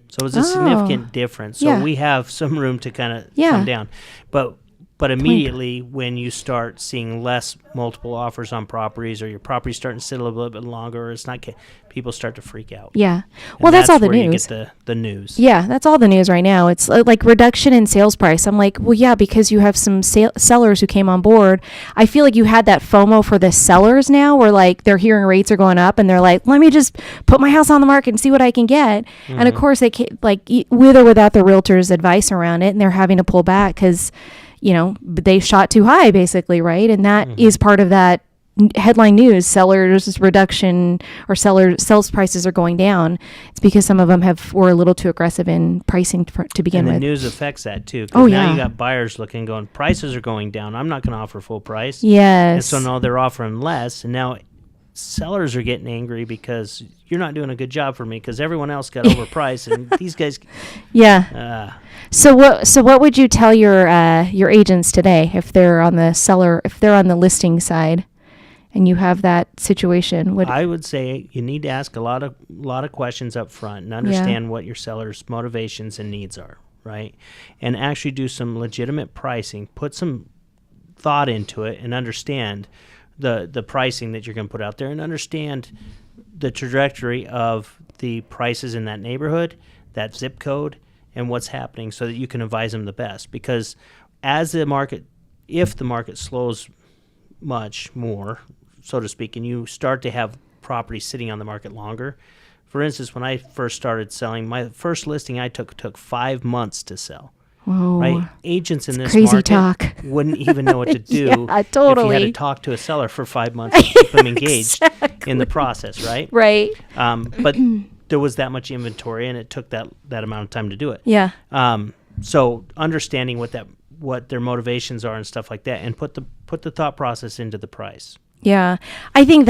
B: So it was a significant difference. So we have some room to kind of come down. But But immediately when you start seeing less multiple offers on properties, or your property's starting to sit a little bit longer, or it's not, people start to freak out.
C: Yeah.
B: And
C: Well, that's all the
B: where
C: news.
B: You get the news.
C: Yeah, that's all the news right now. It's like reduction in sales price. I'm like, well, yeah, because you have some sellers who came on board. I feel like you had that FOMO for the sellers now, where like they're hearing rates are going up, and they're like, let me just put my house on the market and see what I can get. And of course, they with or without the realtor's advice around it, and they're having to pull back because, they shot too high, basically, right? And that is part of that headline news. Sellers reduction, or sales prices are going down. It's because some of them were a little too aggressive in pricing to begin
B: And the
C: with.
B: news affects that too. 'Cause
C: Oh,
B: now
C: yeah.
B: you got buyers going, prices are going down. I'm not going to offer full price.
C: Yes.
B: And so now they're offering less. And now sellers are getting angry because you're not doing a good job for me because everyone else got overpriced. And these guys,
C: Yeah. So what would you tell your agents today if they're on the listing side, and you have that situation?
B: I would say you need to ask a lot of questions up front and understand what your seller's motivations and needs are, right? And actually do some legitimate pricing, put some thought into it, and understand the pricing that you're going to put out there, and understand the trajectory of the prices in that neighborhood, that zip code, and what's happening, so that you can advise them the best. Because if the market slows much more, so to speak, and you start to have property sitting on the market longer. For instance, when I first started selling, my first listing I took 5 months to sell.
C: Whoa.
B: Right? Agents in this
C: crazy
B: market
C: talk.
B: wouldn't even know what to do
C: Yeah,
B: if you
C: totally.
B: had to talk to a seller for 5 months to keep them engaged in the process, right?
C: Right.
B: But there was that much inventory, and it took that amount of time to do it.
C: Yeah.
B: So understanding what their motivations are and stuff like that, and put the thought process into the price.
C: Yeah. I think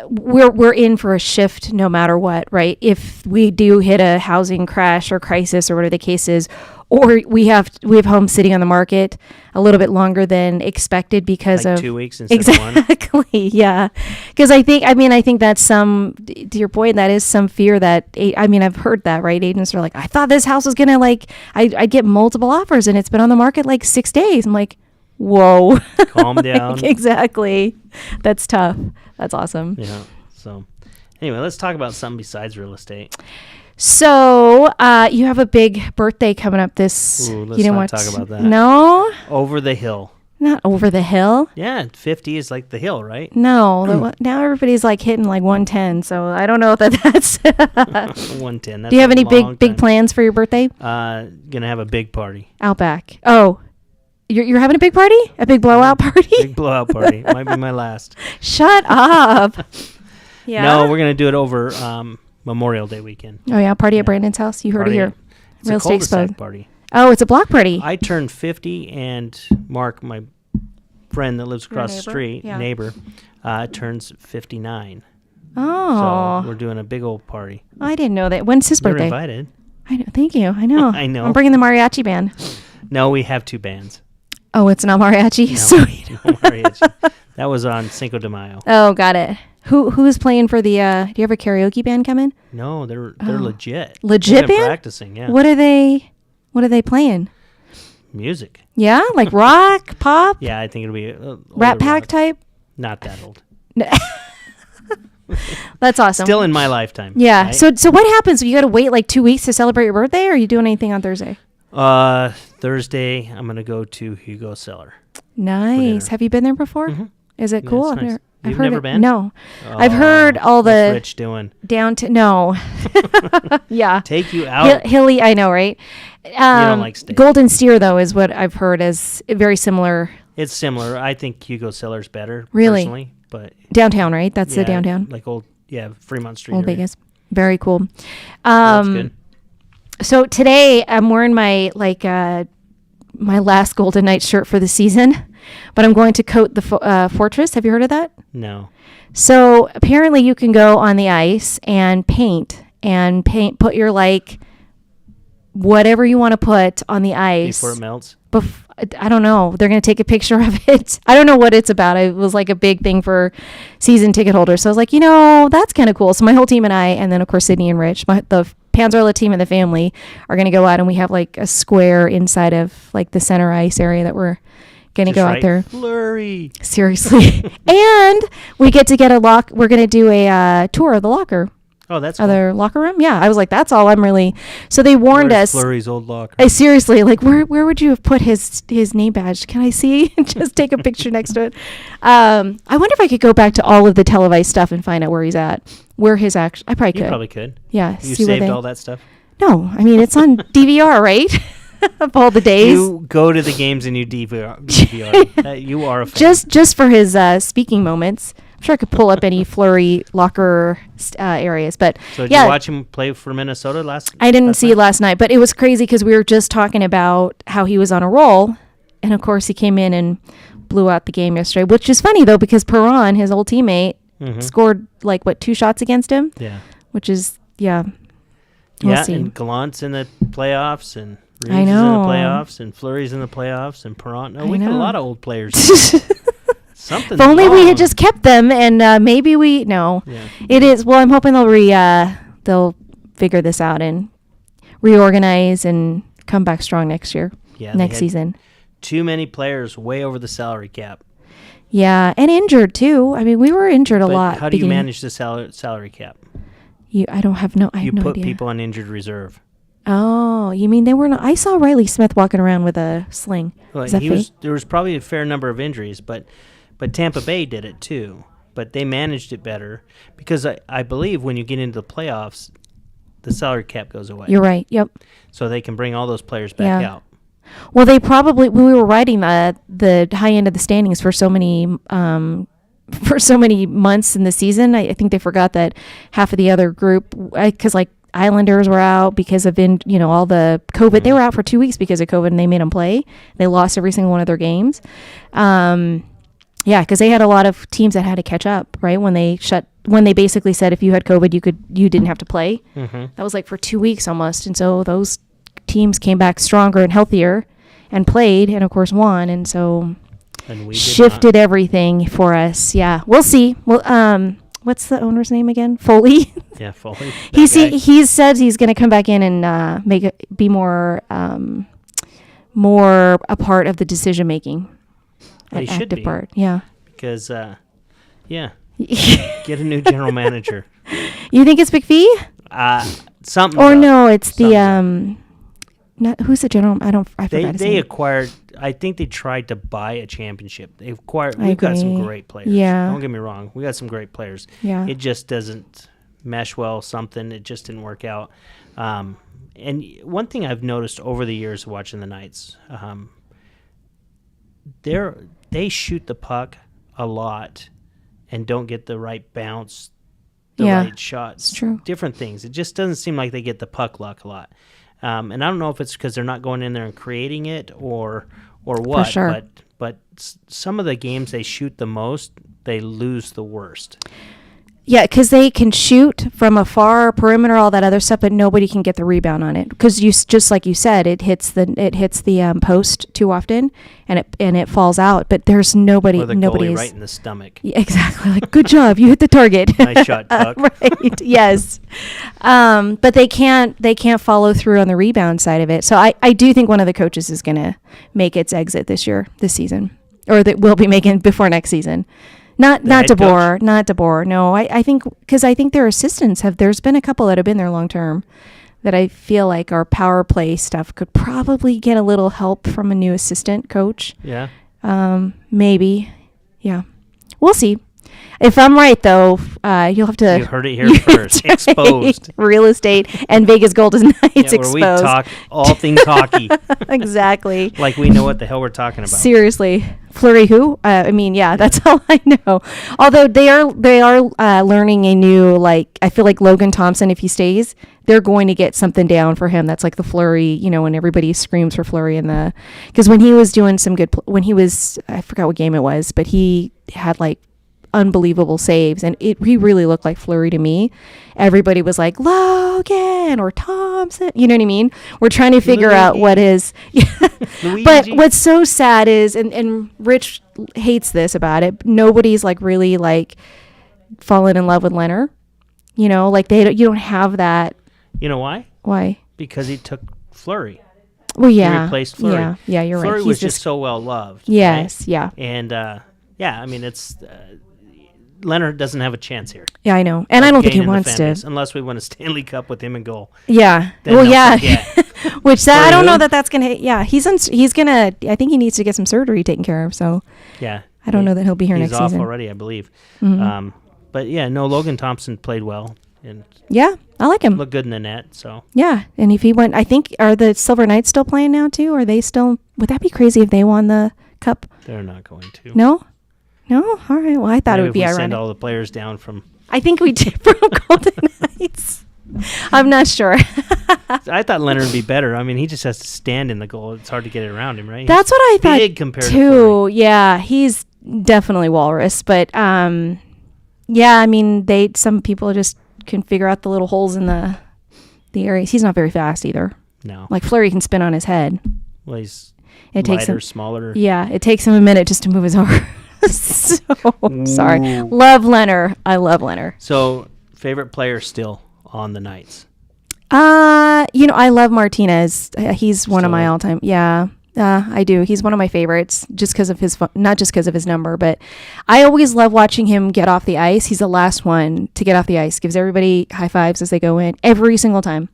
C: we're in for a shift no matter what, right? If we do hit a housing crash or crisis or whatever the case is, or we have homes sitting on the market a little bit longer than expected because
B: Like
C: of
B: 2 weeks instead of one.
C: Exactly. Yeah. Because I think that's to your point, that is some fear that, I've heard that, right? Agents are like, I thought this house was going to I'd get multiple offers, and it's been on the market 6 days. I'm like, whoa.
B: Calm down.
C: Exactly. That's tough. That's awesome.
B: Yeah. So anyway, let's talk about something besides real estate.
C: So you have a big birthday coming up this.
B: Ooh, let's
C: you didn't
B: not
C: want
B: talk about that.
C: No,
B: Over the hill.
C: not over the hill.
B: Yeah, 50 is like the hill, right?
C: No, now everybody's hitting 110. So I don't know if that's.
B: 110. That's
C: Do you have
B: a
C: any
B: long
C: big
B: time.
C: plans for your birthday?
B: Gonna have a big party.
C: Outback. Oh, you're having a big party? A big blowout party?
B: Big blowout party. Might be my last.
C: Shut up. Yeah.
B: No, we're gonna do it over Memorial Day weekend.
C: Oh yeah, party
B: Yeah.
C: at Brandon's house. You heard
B: Party-
C: it here.
B: It's
C: Real
B: a
C: estate
B: cul-de-sac
C: exposed.
B: party.
C: Oh, it's a block party.
B: I turned 50, and Mark, my friend that lives across the
C: neighbor?
B: street,
C: Yeah.
B: neighbor, turns 59.
C: Oh,
B: So we're doing a big old party.
C: I didn't know that. When's his
B: You're
C: birthday?
B: invited.
C: I know. Thank you. I know.
B: I know.
C: I'm bringing the mariachi band.
B: No, we have 2 bands.
C: Oh, it's not mariachi.
B: No,
C: Sweet.
B: no mariachi. That was on Cinco de Mayo.
C: Oh, got it. Who's playing for the? Do you have a karaoke band coming?
B: No, they're legit.
C: Legit
B: They've been
C: band?
B: practicing, yeah.
C: What are they playing?
B: Music.
C: Yeah, like rock, pop,
B: Yeah, I think it'll be
C: Rat
B: older
C: Pack
B: rock.
C: type.
B: Not that old.
C: That's awesome.
B: Still in my lifetime.
C: Yeah.
B: right?
C: So what happens? You got to wait 2 weeks to celebrate your birthday, or are you doing anything on Thursday?
B: Thursday, I'm gonna go to Hugo Cellar.
C: Nice.
B: dinner.
C: Have you been there before?
B: Mhm.
C: Is it
B: Yeah,
C: cool?
B: it's nice.
C: I've
B: You've
C: heard
B: never
C: it.
B: been?
C: No. I've heard all
B: What's
C: the
B: Rich doing?
C: No. Yeah.
B: Take you out.
C: Hilly, I know, right?
B: don't like steak.
C: Golden Steer, though, is what I've heard is very similar
B: It's similar. I think Hugo Cellar's better.
C: Really?
B: Personally, but
C: downtown, right? That's the
B: yeah,
C: downtown.
B: like Fremont Street.
C: Old
B: area.
C: Vegas. Very cool.
B: That's good.
C: So today I'm wearing my my last Golden Knights shirt for the season, but I'm going to coat the Fortress. Have you heard of that?
B: No.
C: So apparently you can go on the ice and paint, put your whatever you want to put on the ice.
B: Before it melts.
C: I don't know. They're going to take a picture of it. I don't know what it's about. It was like a big thing for season ticket holders. So I was like, that's kind of cool. So my whole team and I, and then of course Sydney and Rich, the Panzerla team and the family are going to go out, and we have like a square inside of like the center ice area that we're going to go out there.
B: Flurry.
C: Seriously. And we get to get we're going to do a tour of the locker.
B: Oh, that's cool.
C: Other locker room. Yeah. I was like, that's all I'm really. So they warned
B: Where's
C: us.
B: Flurry's old locker.
C: I seriously, like, where would you have put his name badge? Can I see? Just take a picture next to it. I wonder if I could go back to all of the televised stuff and find out where he's at. Where his I probably could.
B: You probably could.
C: Yeah.
B: You saved all that stuff?
C: No. I mean, it's on DVR, right? Of all the days.
B: You go to the games and you DVR. You are a fan.
C: Just for his speaking moments. I'm sure I could pull up any Flurry locker areas, but
B: So did
C: yeah.
B: you watch him play for Minnesota last?
C: I didn't
B: last
C: see
B: night?
C: it last night, but it was crazy because we were just talking about how he was on a roll, and of course he came in and blew out the game yesterday, which is funny though because Perron, his old teammate, scored like 2 shots against him.
B: Yeah.
C: Which is We'll see.
B: And Gallant's in the playoffs, and Reeves
C: I
B: is in the
C: know.
B: playoffs, and Fleury's in the playoffs, and Perron. No, we got a
C: know.
B: lot of old players. Something.
C: If only we had just kept them, and maybe
B: Yeah.
C: it is. Well, I'm hoping they'll figure this out and reorganize and come back strong next year,
B: Yeah, they
C: next
B: had
C: season.
B: Too many players way over the salary cap.
C: Yeah, and injured too. I mean, we were injured a
B: But
C: lot.
B: how do you
C: beginning.
B: manage the salary cap?
C: I have no
B: You put
C: idea.
B: people on injured reserve.
C: Oh, you mean they were not? I saw Riley Smith walking around with a sling.
B: Well,
C: Is that fake?
B: there was probably a fair number of injuries, but Tampa Bay did it too. But they managed it better because I believe when you get into the playoffs, the salary cap goes away.
C: You're right. Yep.
B: So they can bring all those players back
C: Yeah.
B: out.
C: Well, they probably when we were writing the high end of the standings for so many months in the season, I think they forgot that half of the other group, because like Islanders were out because of all the COVID. They were out for 2 weeks because of COVID, and they made them play. They lost every single one of their games. Yeah, because they had a lot of teams that had to catch up, right? When they basically said if you had COVID, you didn't have to play.
B: Mm-hmm.
C: That was like for 2 weeks almost, and so those teams came back stronger and healthier, and played, and of course won, and so
B: And we did
C: shifted everything for us. Yeah, we'll see. Well, what's the owner's name again? Foley.
B: not. Yeah, Foley.
C: He said he's going to come back in and be more a part of the decision making.
B: Well, he
C: An
B: should
C: active
B: be.
C: part. Yeah.
B: Because, get a new general manager.
C: You think it's McPhee?
B: Something.
C: Or
B: about-
C: no, it's the
B: something.
C: who's the general? I forgot his
B: They
C: name.
B: acquired. I think they tried to buy a championship. They acquired.
C: I
B: We've got some
C: agree.
B: great players.
C: Yeah.
B: Don't get me wrong. We got some great players.
C: Yeah.
B: It just doesn't mesh well. It just didn't work out. And one thing I've noticed over the years watching the Knights, they shoot the puck a lot and don't get the right bounce, the
C: Yeah,
B: right shots,
C: it's true.
B: different things. It just doesn't seem like they get the puck luck a lot. And I don't know if it's because they're not going in there and creating it or what.
C: sure.
B: But some of the games they shoot the most, they lose the worst.
C: Yeah, because they can shoot from afar, perimeter, all that other stuff, but nobody can get the rebound on it. Because just like you said, it hits the post too often, and it falls out. But there's nobody.
B: Or the
C: Nobody
B: goalie
C: is
B: right in the stomach.
C: Yeah, exactly. Like, good job, you hit the target.
B: Nice shot, Tuck.
C: Right. Yes. But they can't follow through on the rebound side of it. So I do think one of the coaches is going to make its exit this season, or that will be making before next season. Not
B: head coach?
C: DeBoer. No, I think because I think their assistants there's been a couple that have been there long term that I feel like our power play stuff could probably get a little help from a new assistant coach.
B: Yeah.
C: Maybe. Yeah. We'll see. If I'm right, though, you'll have to.
B: You heard it here first.
C: That's right.
B: Exposed.
C: Real estate and Vegas Golden Knights
B: Yeah, where
C: exposed.
B: we talk all things hockey.
C: Exactly.
B: Like we know what the hell we're talking about.
C: Seriously. Fleury who? I mean, yeah, that's all I know. Although they are learning a new, like, I feel like Logan Thompson, if he stays, they're going to get something down for him. That's like the Fleury, when everybody screams for Fleury because when he was doing some good, I forgot what game it was, but he had like unbelievable saves, and he really looked like Fleury to me. Everybody was like Logan or Thompson, you know what I mean? We're trying to figure out what is. But what's so sad is, and Rich hates this about it, nobody's like really like fallen in love with Leonard. You know, like you don't have that.
B: You know why?
C: Why?
B: Because he took Fleury.
C: Well, yeah.
B: He replaced Fleury.
C: Yeah, you're right.
B: Fleury was just so well loved.
C: Yes,
B: right?
C: yeah.
B: And yeah, I mean, it's Leonard doesn't have a chance here.
C: Yeah, I know, and I don't think he wants to,
B: unless we win a Stanley Cup with him in goal.
C: Yeah.
B: Then
C: Well, yeah. Which I don't know that's gonna. Yeah, he's gonna. I think he needs to get some surgery taken care of. So.
B: Yeah.
C: I don't know that he'll be here next season.
B: He's off already, I believe.
C: Mm-hmm.
B: But yeah, no, Logan Thompson played well and
C: yeah, I like him.
B: Looked good in the net. So
C: yeah, and if he went, I think are the Silver Knights still playing now too? Are they still? Would that be crazy if they won the cup?
B: They're not going to.
C: No. All right. Well, I thought
B: Maybe
C: it would be
B: if we
C: ironic.
B: send all the players down from.
C: I think we did from Golden Knights. I'm not sure.
B: I thought Leonard would be better. I mean, he just has to stand in the goal. It's hard to get it around him, right?
C: That's what I thought
B: big compared
C: too.
B: to Fleury.
C: Yeah, he's definitely walrus, but yeah, I mean, some people just can figure out the little holes in the areas. He's not very fast either.
B: No.
C: Like Fleury can spin on his head.
B: Well, he's
C: It
B: lighter,
C: takes him,
B: smaller.
C: Yeah, it takes him a minute just to move his arm. So sorry. Love Leonard. I love Leonard.
B: So, favorite player still on the Knights?
C: I love Martinez. He's one of my all-time. Yeah. I do. He's one of my favorites just because of his not just because of his number, but I always love watching him get off the ice. He's the last one to get off the ice. Gives everybody high fives as they go in every single time.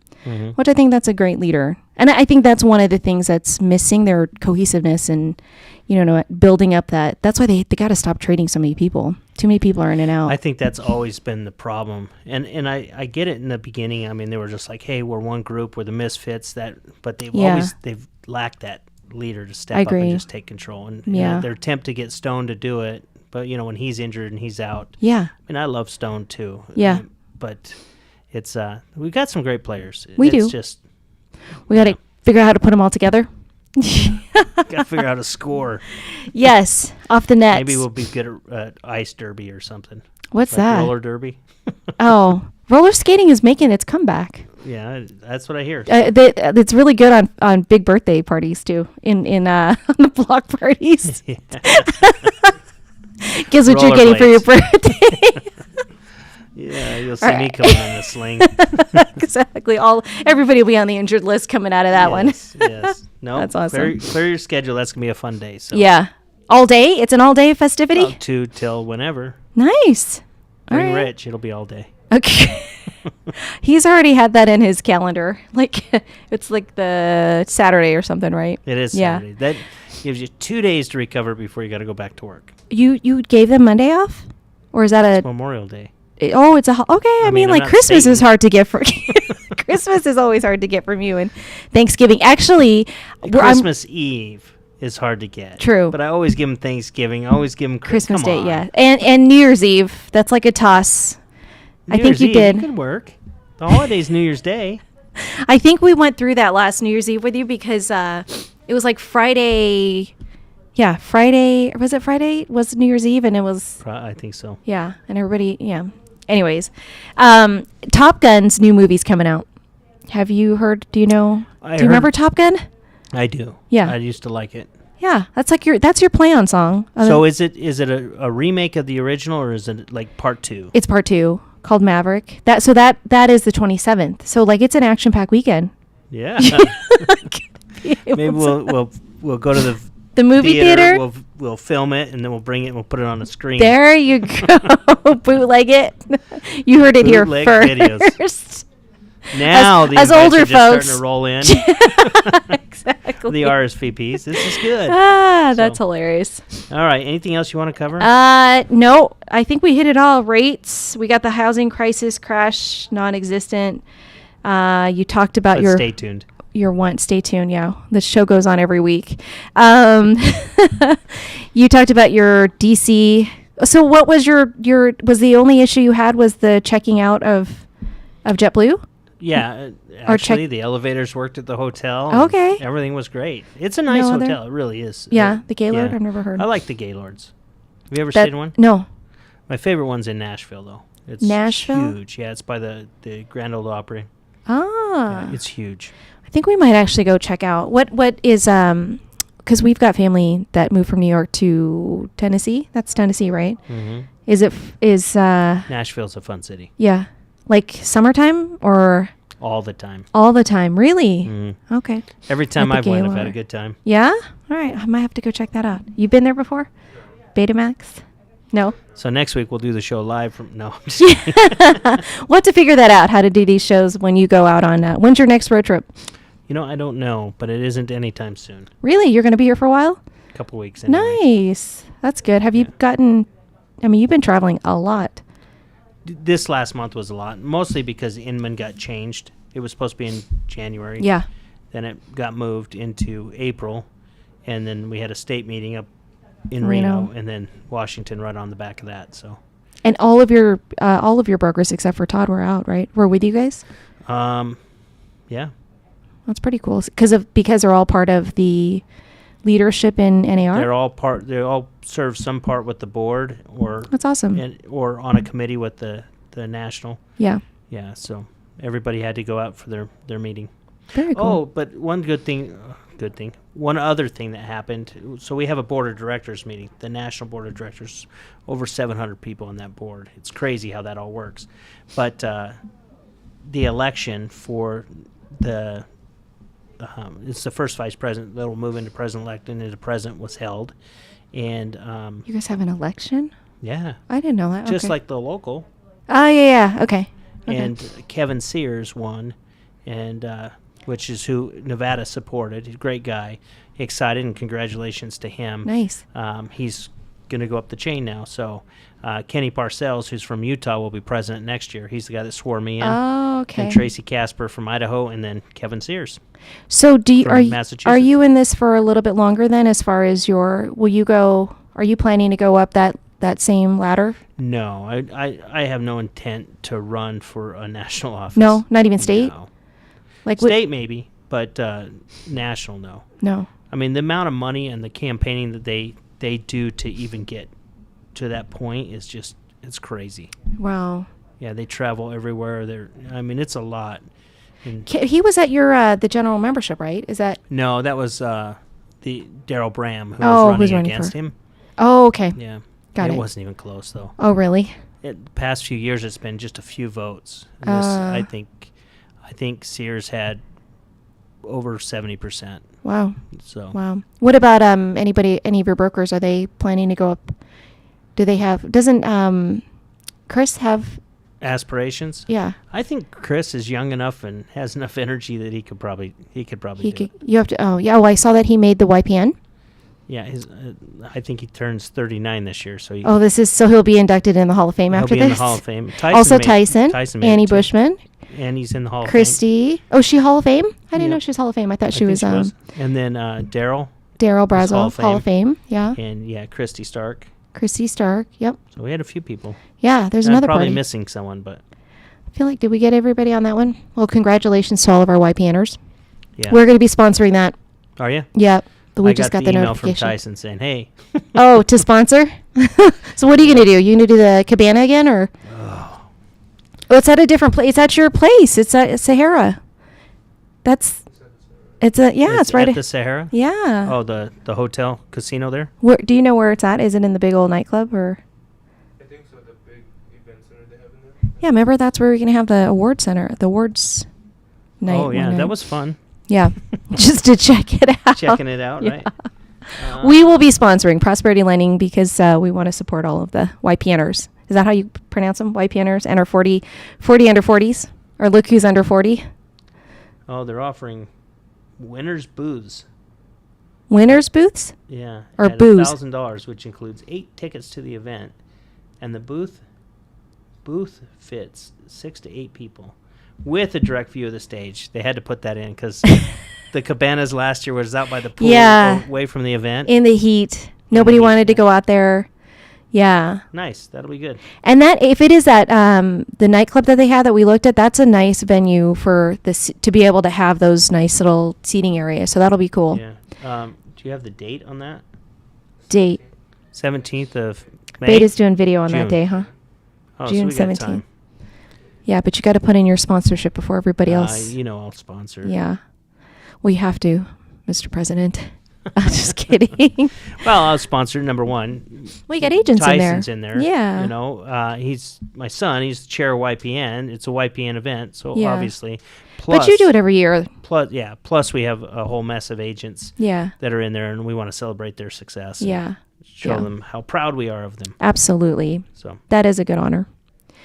C: Which I think that's a great leader. And I think that's one of the things that's missing, their cohesiveness and, building up that. That's why they got to stop trading so many people. Too many people are in and out.
B: I think that's always been the problem. And I get it in the beginning. I mean, they were just like, hey, we're one group, we're the misfits, but they've lacked that leader to step up and just take control. And their attempt to get Stone to do it, but, when he's injured and he's out.
C: Yeah.
B: I mean, I love Stone too.
C: Yeah.
B: But it's we've got some great players.
C: We
B: it's
C: do.
B: Just
C: we got to figure out how to put them all together.
B: got to figure out how to score.
C: Yes, off the net.
B: Maybe we'll be good at ice derby or something.
C: What's
B: like
C: that?
B: Roller derby.
C: Oh, roller skating is making its comeback.
B: Yeah, that's what I hear.
C: It's really good on big birthday parties too. In on the block parties. Guess what you're getting for your birthday.
B: Yeah, you'll see me coming in a sling.
C: Exactly. Everybody will be on the injured list coming out of that one.
B: Yes. No,
C: that's awesome.
B: Clear your schedule. That's gonna be a fun day. So.
C: Yeah. All day? It's an all day festivity?
B: Up to till whenever.
C: Nice.
B: Bring Rich. It'll be all day.
C: Okay. He's already had that in his calendar. Like it's like the Saturday or something, right?
B: It is Saturday. That gives you 2 days to recover before you got to go back to work.
C: You gave them Monday off? Or is that
B: it's Memorial Day?
C: It's okay. I mean like Christmas is hard to get for Christmas is always hard to get from you, and Thanksgiving. Actually,
B: Christmas Eve is hard to get.
C: True.
B: But I always give them Thanksgiving. I always give them
C: Christmas Day, yeah. And New Year's Eve. That's like a toss. I think you did.
B: It could work. The holiday's New Year's Day.
C: I think we went through that last New Year's Eve with you because it was like Friday. Yeah, Friday. Was it Friday? Was New Year's Eve? And it was...
B: I think so.
C: Yeah, and everybody... Yeah. Anyways, Top Gun's new movie's coming out. Have you heard? Do you know? Do you remember Top Gun?
B: I do.
C: Yeah.
B: I used to like it.
C: Yeah, that's your play-on song.
B: So is it a remake of the original, or is it like part 2?
C: It's part 2 called Maverick. That is the 27th. So like it's an action-packed weekend.
B: Yeah. Maybe we'll go to
C: the movie theater.
B: We'll film it and then we'll bring it and we'll put it on a screen.
C: There you go. Bootleg it. You heard it here first.
B: Videos. Now
C: as older
B: folks
C: starting
B: to roll in.
C: Exactly.
B: The RSVPs. This is good.
C: That's hilarious.
B: All right. Anything else you want to cover?
C: No. I think we hit it all. Rates. We got the housing crisis crash non-existent. You talked about
B: Stay tuned.
C: Stay tuned. Yeah, the show goes on every week. You talked about your DC. So what was was the only issue you had was the checking out of JetBlue?
B: Yeah, actually, the elevators worked at the hotel.
C: Okay,
B: everything was great. It's a nice hotel. It really is.
C: Yeah, the Gaylord. I've never heard.
B: I like the Gaylords. Have you ever stayed in one?
C: No.
B: My favorite one's in Nashville, though. It's
C: Nashville?
B: huge. Yeah, it's by the Grand Ole Opry.
C: Ah.
B: Yeah, it's huge.
C: I think we might actually go check out what is because we've got family that moved from New York to Tennessee. That's Tennessee, right?
B: Hmm.
C: Is
B: Nashville's a fun city.
C: yeah, like summertime or
B: All the time.
C: all the time? Really?
B: Mhm.
C: Okay.
B: Every time
C: At the
B: I've went, I've had
C: Gaylord.
B: a good time.
C: Yeah. All right. I might have to go check that out. You've been there before? Betamax? No.
B: So next week we'll do the show live from. No, I'm just kidding.
C: We'll have to figure that out. How to do these shows when you go out on. When's your next road trip?
B: I don't know, but it isn't anytime soon.
C: Really? You're going to be here for a while?
B: A couple weeks. Anyway.
C: Nice. That's good. Have you gotten? I mean, you've been traveling a lot.
B: This last month was a lot, mostly because Inman got changed. It was supposed to be in January.
C: Yeah.
B: Then it got moved into April, and then we had a state meeting up in
C: Reno.
B: Reno, and then Washington right on the back of that. So,
C: And all of your brokers except for Todd were out, right? Were with you guys?
B: yeah,
C: That's pretty cool. Because they're all part of the leadership in NAR.
B: they're all part. They all serve some part with the board, or
C: That's awesome.
B: or on a committee with the national.
C: Yeah.
B: Yeah, so everybody had to go out for their meeting.
C: Very cool.
B: Oh, but one one other thing that happened. So we have a board of directors meeting, the national board of directors, over 700 people on that board. It's crazy how that all works. But the election for it's the first vice president that will move into president-elect, and the president was held. And
C: You guys have an election?
B: yeah,
C: I didn't know that.
B: just
C: Okay.
B: like the local.
C: Oh, yeah. Okay.
B: And Kevin Sears won, and which is who Nevada supported. He's a great guy. Excited, and congratulations to him.
C: Nice.
B: He's going to go up the chain now. So Kenny Parcells, who's from Utah, will be president next year. He's the guy that swore me in.
C: Oh, okay.
B: And Tracy Casper from Idaho, and then Kevin Sears.
C: So
B: from
C: are you
B: Massachusetts.
C: in this for a little bit longer then as far as are you planning to go up that same ladder?
B: No, I have no intent to run for a national office.
C: No, not even state?
B: No.
C: Like
B: State maybe, but national no.
C: No.
B: I mean, the amount of money and the campaigning that they do to even get to that point is just, it's crazy.
C: Wow.
B: Yeah, they travel everywhere. It's a lot. And
C: He was at your the general membership, right? Is that?
B: no, that was the Daryl Bram who
C: Oh,
B: was
C: who's
B: running
C: running
B: against
C: for-
B: him.
C: Oh, okay.
B: Yeah.
C: Got
B: it
C: it.
B: wasn't even close though.
C: Oh, really?
B: The past few years, it's been just a few votes. And this, I think Sears had over 70%.
C: Wow.
B: So
C: Wow. What about any of your brokers? Are they planning to go up? Do they have? Doesn't Chris have?
B: aspirations.
C: Yeah.
B: I think Chris is young enough and has enough energy that he could probably do it.
C: You have to. Oh, yeah. Well, I saw that he made the YPN.
B: Yeah, I think he turns 39 this year, so
C: Oh, so he'll be inducted in the Hall of Fame
B: he'll
C: after
B: be
C: this.
B: in the Hall of Fame.
C: Tyson,
B: made
C: Annie
B: it too.
C: Bushman,
B: And he's in the Hall of Fame.
C: Christy. Oh, she Hall of Fame? I didn't
B: Yeah.
C: know she was Hall of Fame. I thought
B: I
C: she
B: think
C: was.
B: And then Daryl,
C: Daryl
B: Hall
C: Brazel,
B: of
C: Hall of Fame. Yeah.
B: and yeah, Christy Stark.
C: Christy Stark. Yep.
B: So we had a few people.
C: Yeah. There's
B: I'm
C: another
B: probably
C: party.
B: missing someone, but
C: I feel like, did we get everybody on that one? Well, congratulations to all of our YPNers.
B: yeah.
C: We're going to be sponsoring that.
B: Are you?
C: Yep. We
B: I
C: just got
B: the
C: the
B: email from
C: notification.
B: Tyson saying, "Hey,
C: Oh, to sponsor? So what are you going to do? You going to do the Cabana again or? Oh, it's at a different place. It's at your place. It's at Sahara. It's right.
B: at the Sahara."
C: Yeah.
B: Oh, the hotel casino there.
C: Where, do you know where it's at? Is it in the big old nightclub or?
D: I think so. The big event center they have in there.
C: Yeah, remember that's where we're going to have the award center, the awards night.
B: Oh yeah,
C: one
B: that
C: night.
B: was fun.
C: Yeah, just to check it out.
B: Checking it out,
C: Yeah.
B: right?
C: We will be sponsoring Prosperity Lending because we want to support all of the YPNers. Is that how you pronounce them? YPNers and our 40 under 40s? Or look who's under 40?
B: Oh, they're offering winners booths.
C: Winners booths?
B: Yeah.
C: Or
B: at
C: booze.
B: $1,000, which includes 8 tickets to the event, and the booth fits 6 to 8 people with a direct view of the stage. They had to put that in because the Cabanas last year was out by the pool,
C: Yeah.
B: away from the event.
C: In the heat. Nobody
B: heat,
C: wanted to
B: yeah.
C: go out there. Yeah.
B: Nice, that'll be good.
C: And that, if it is that the nightclub that they had that we looked at, that's a nice venue for this to be able to have those nice little seating areas. So that'll be cool.
B: Yeah. Do you have the date on that?
C: Date.
B: 17th of
C: Beta's doing video on
B: June.
C: that day, huh?
B: Oh, so
C: June
B: we got
C: 17th.
B: time.
C: Yeah, but you got to put in your sponsorship before everybody else.
B: You know, I'll sponsor.
C: Yeah. Well, you have to, Mr. President. I'm just kidding.
B: Well, I'll sponsor number one.
C: Well, you got agents
B: Tyson's
C: in
B: in
C: there.
B: there.
C: Yeah.
B: You know, he's my son. He's the chair of YPN. It's a YPN event, so
C: Yeah.
B: obviously. Plus,
C: But you do it every year.
B: Plus we have a whole mess of agents
C: Yeah.
B: that are in there, and we want to celebrate their success. and
C: Yeah.
B: Show
C: Yeah.
B: them how proud we are of them.
C: Absolutely.
B: So
C: That is a good honor.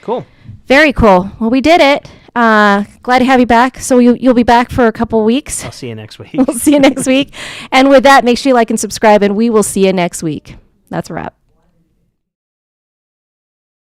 B: cool.
C: Very cool. Well, we did it. Glad to have you back. So you'll be back for a couple weeks.
B: I'll see you next week.
C: We'll see you next week. And with that, make sure you like and subscribe, and we will see you next week. That's a wrap.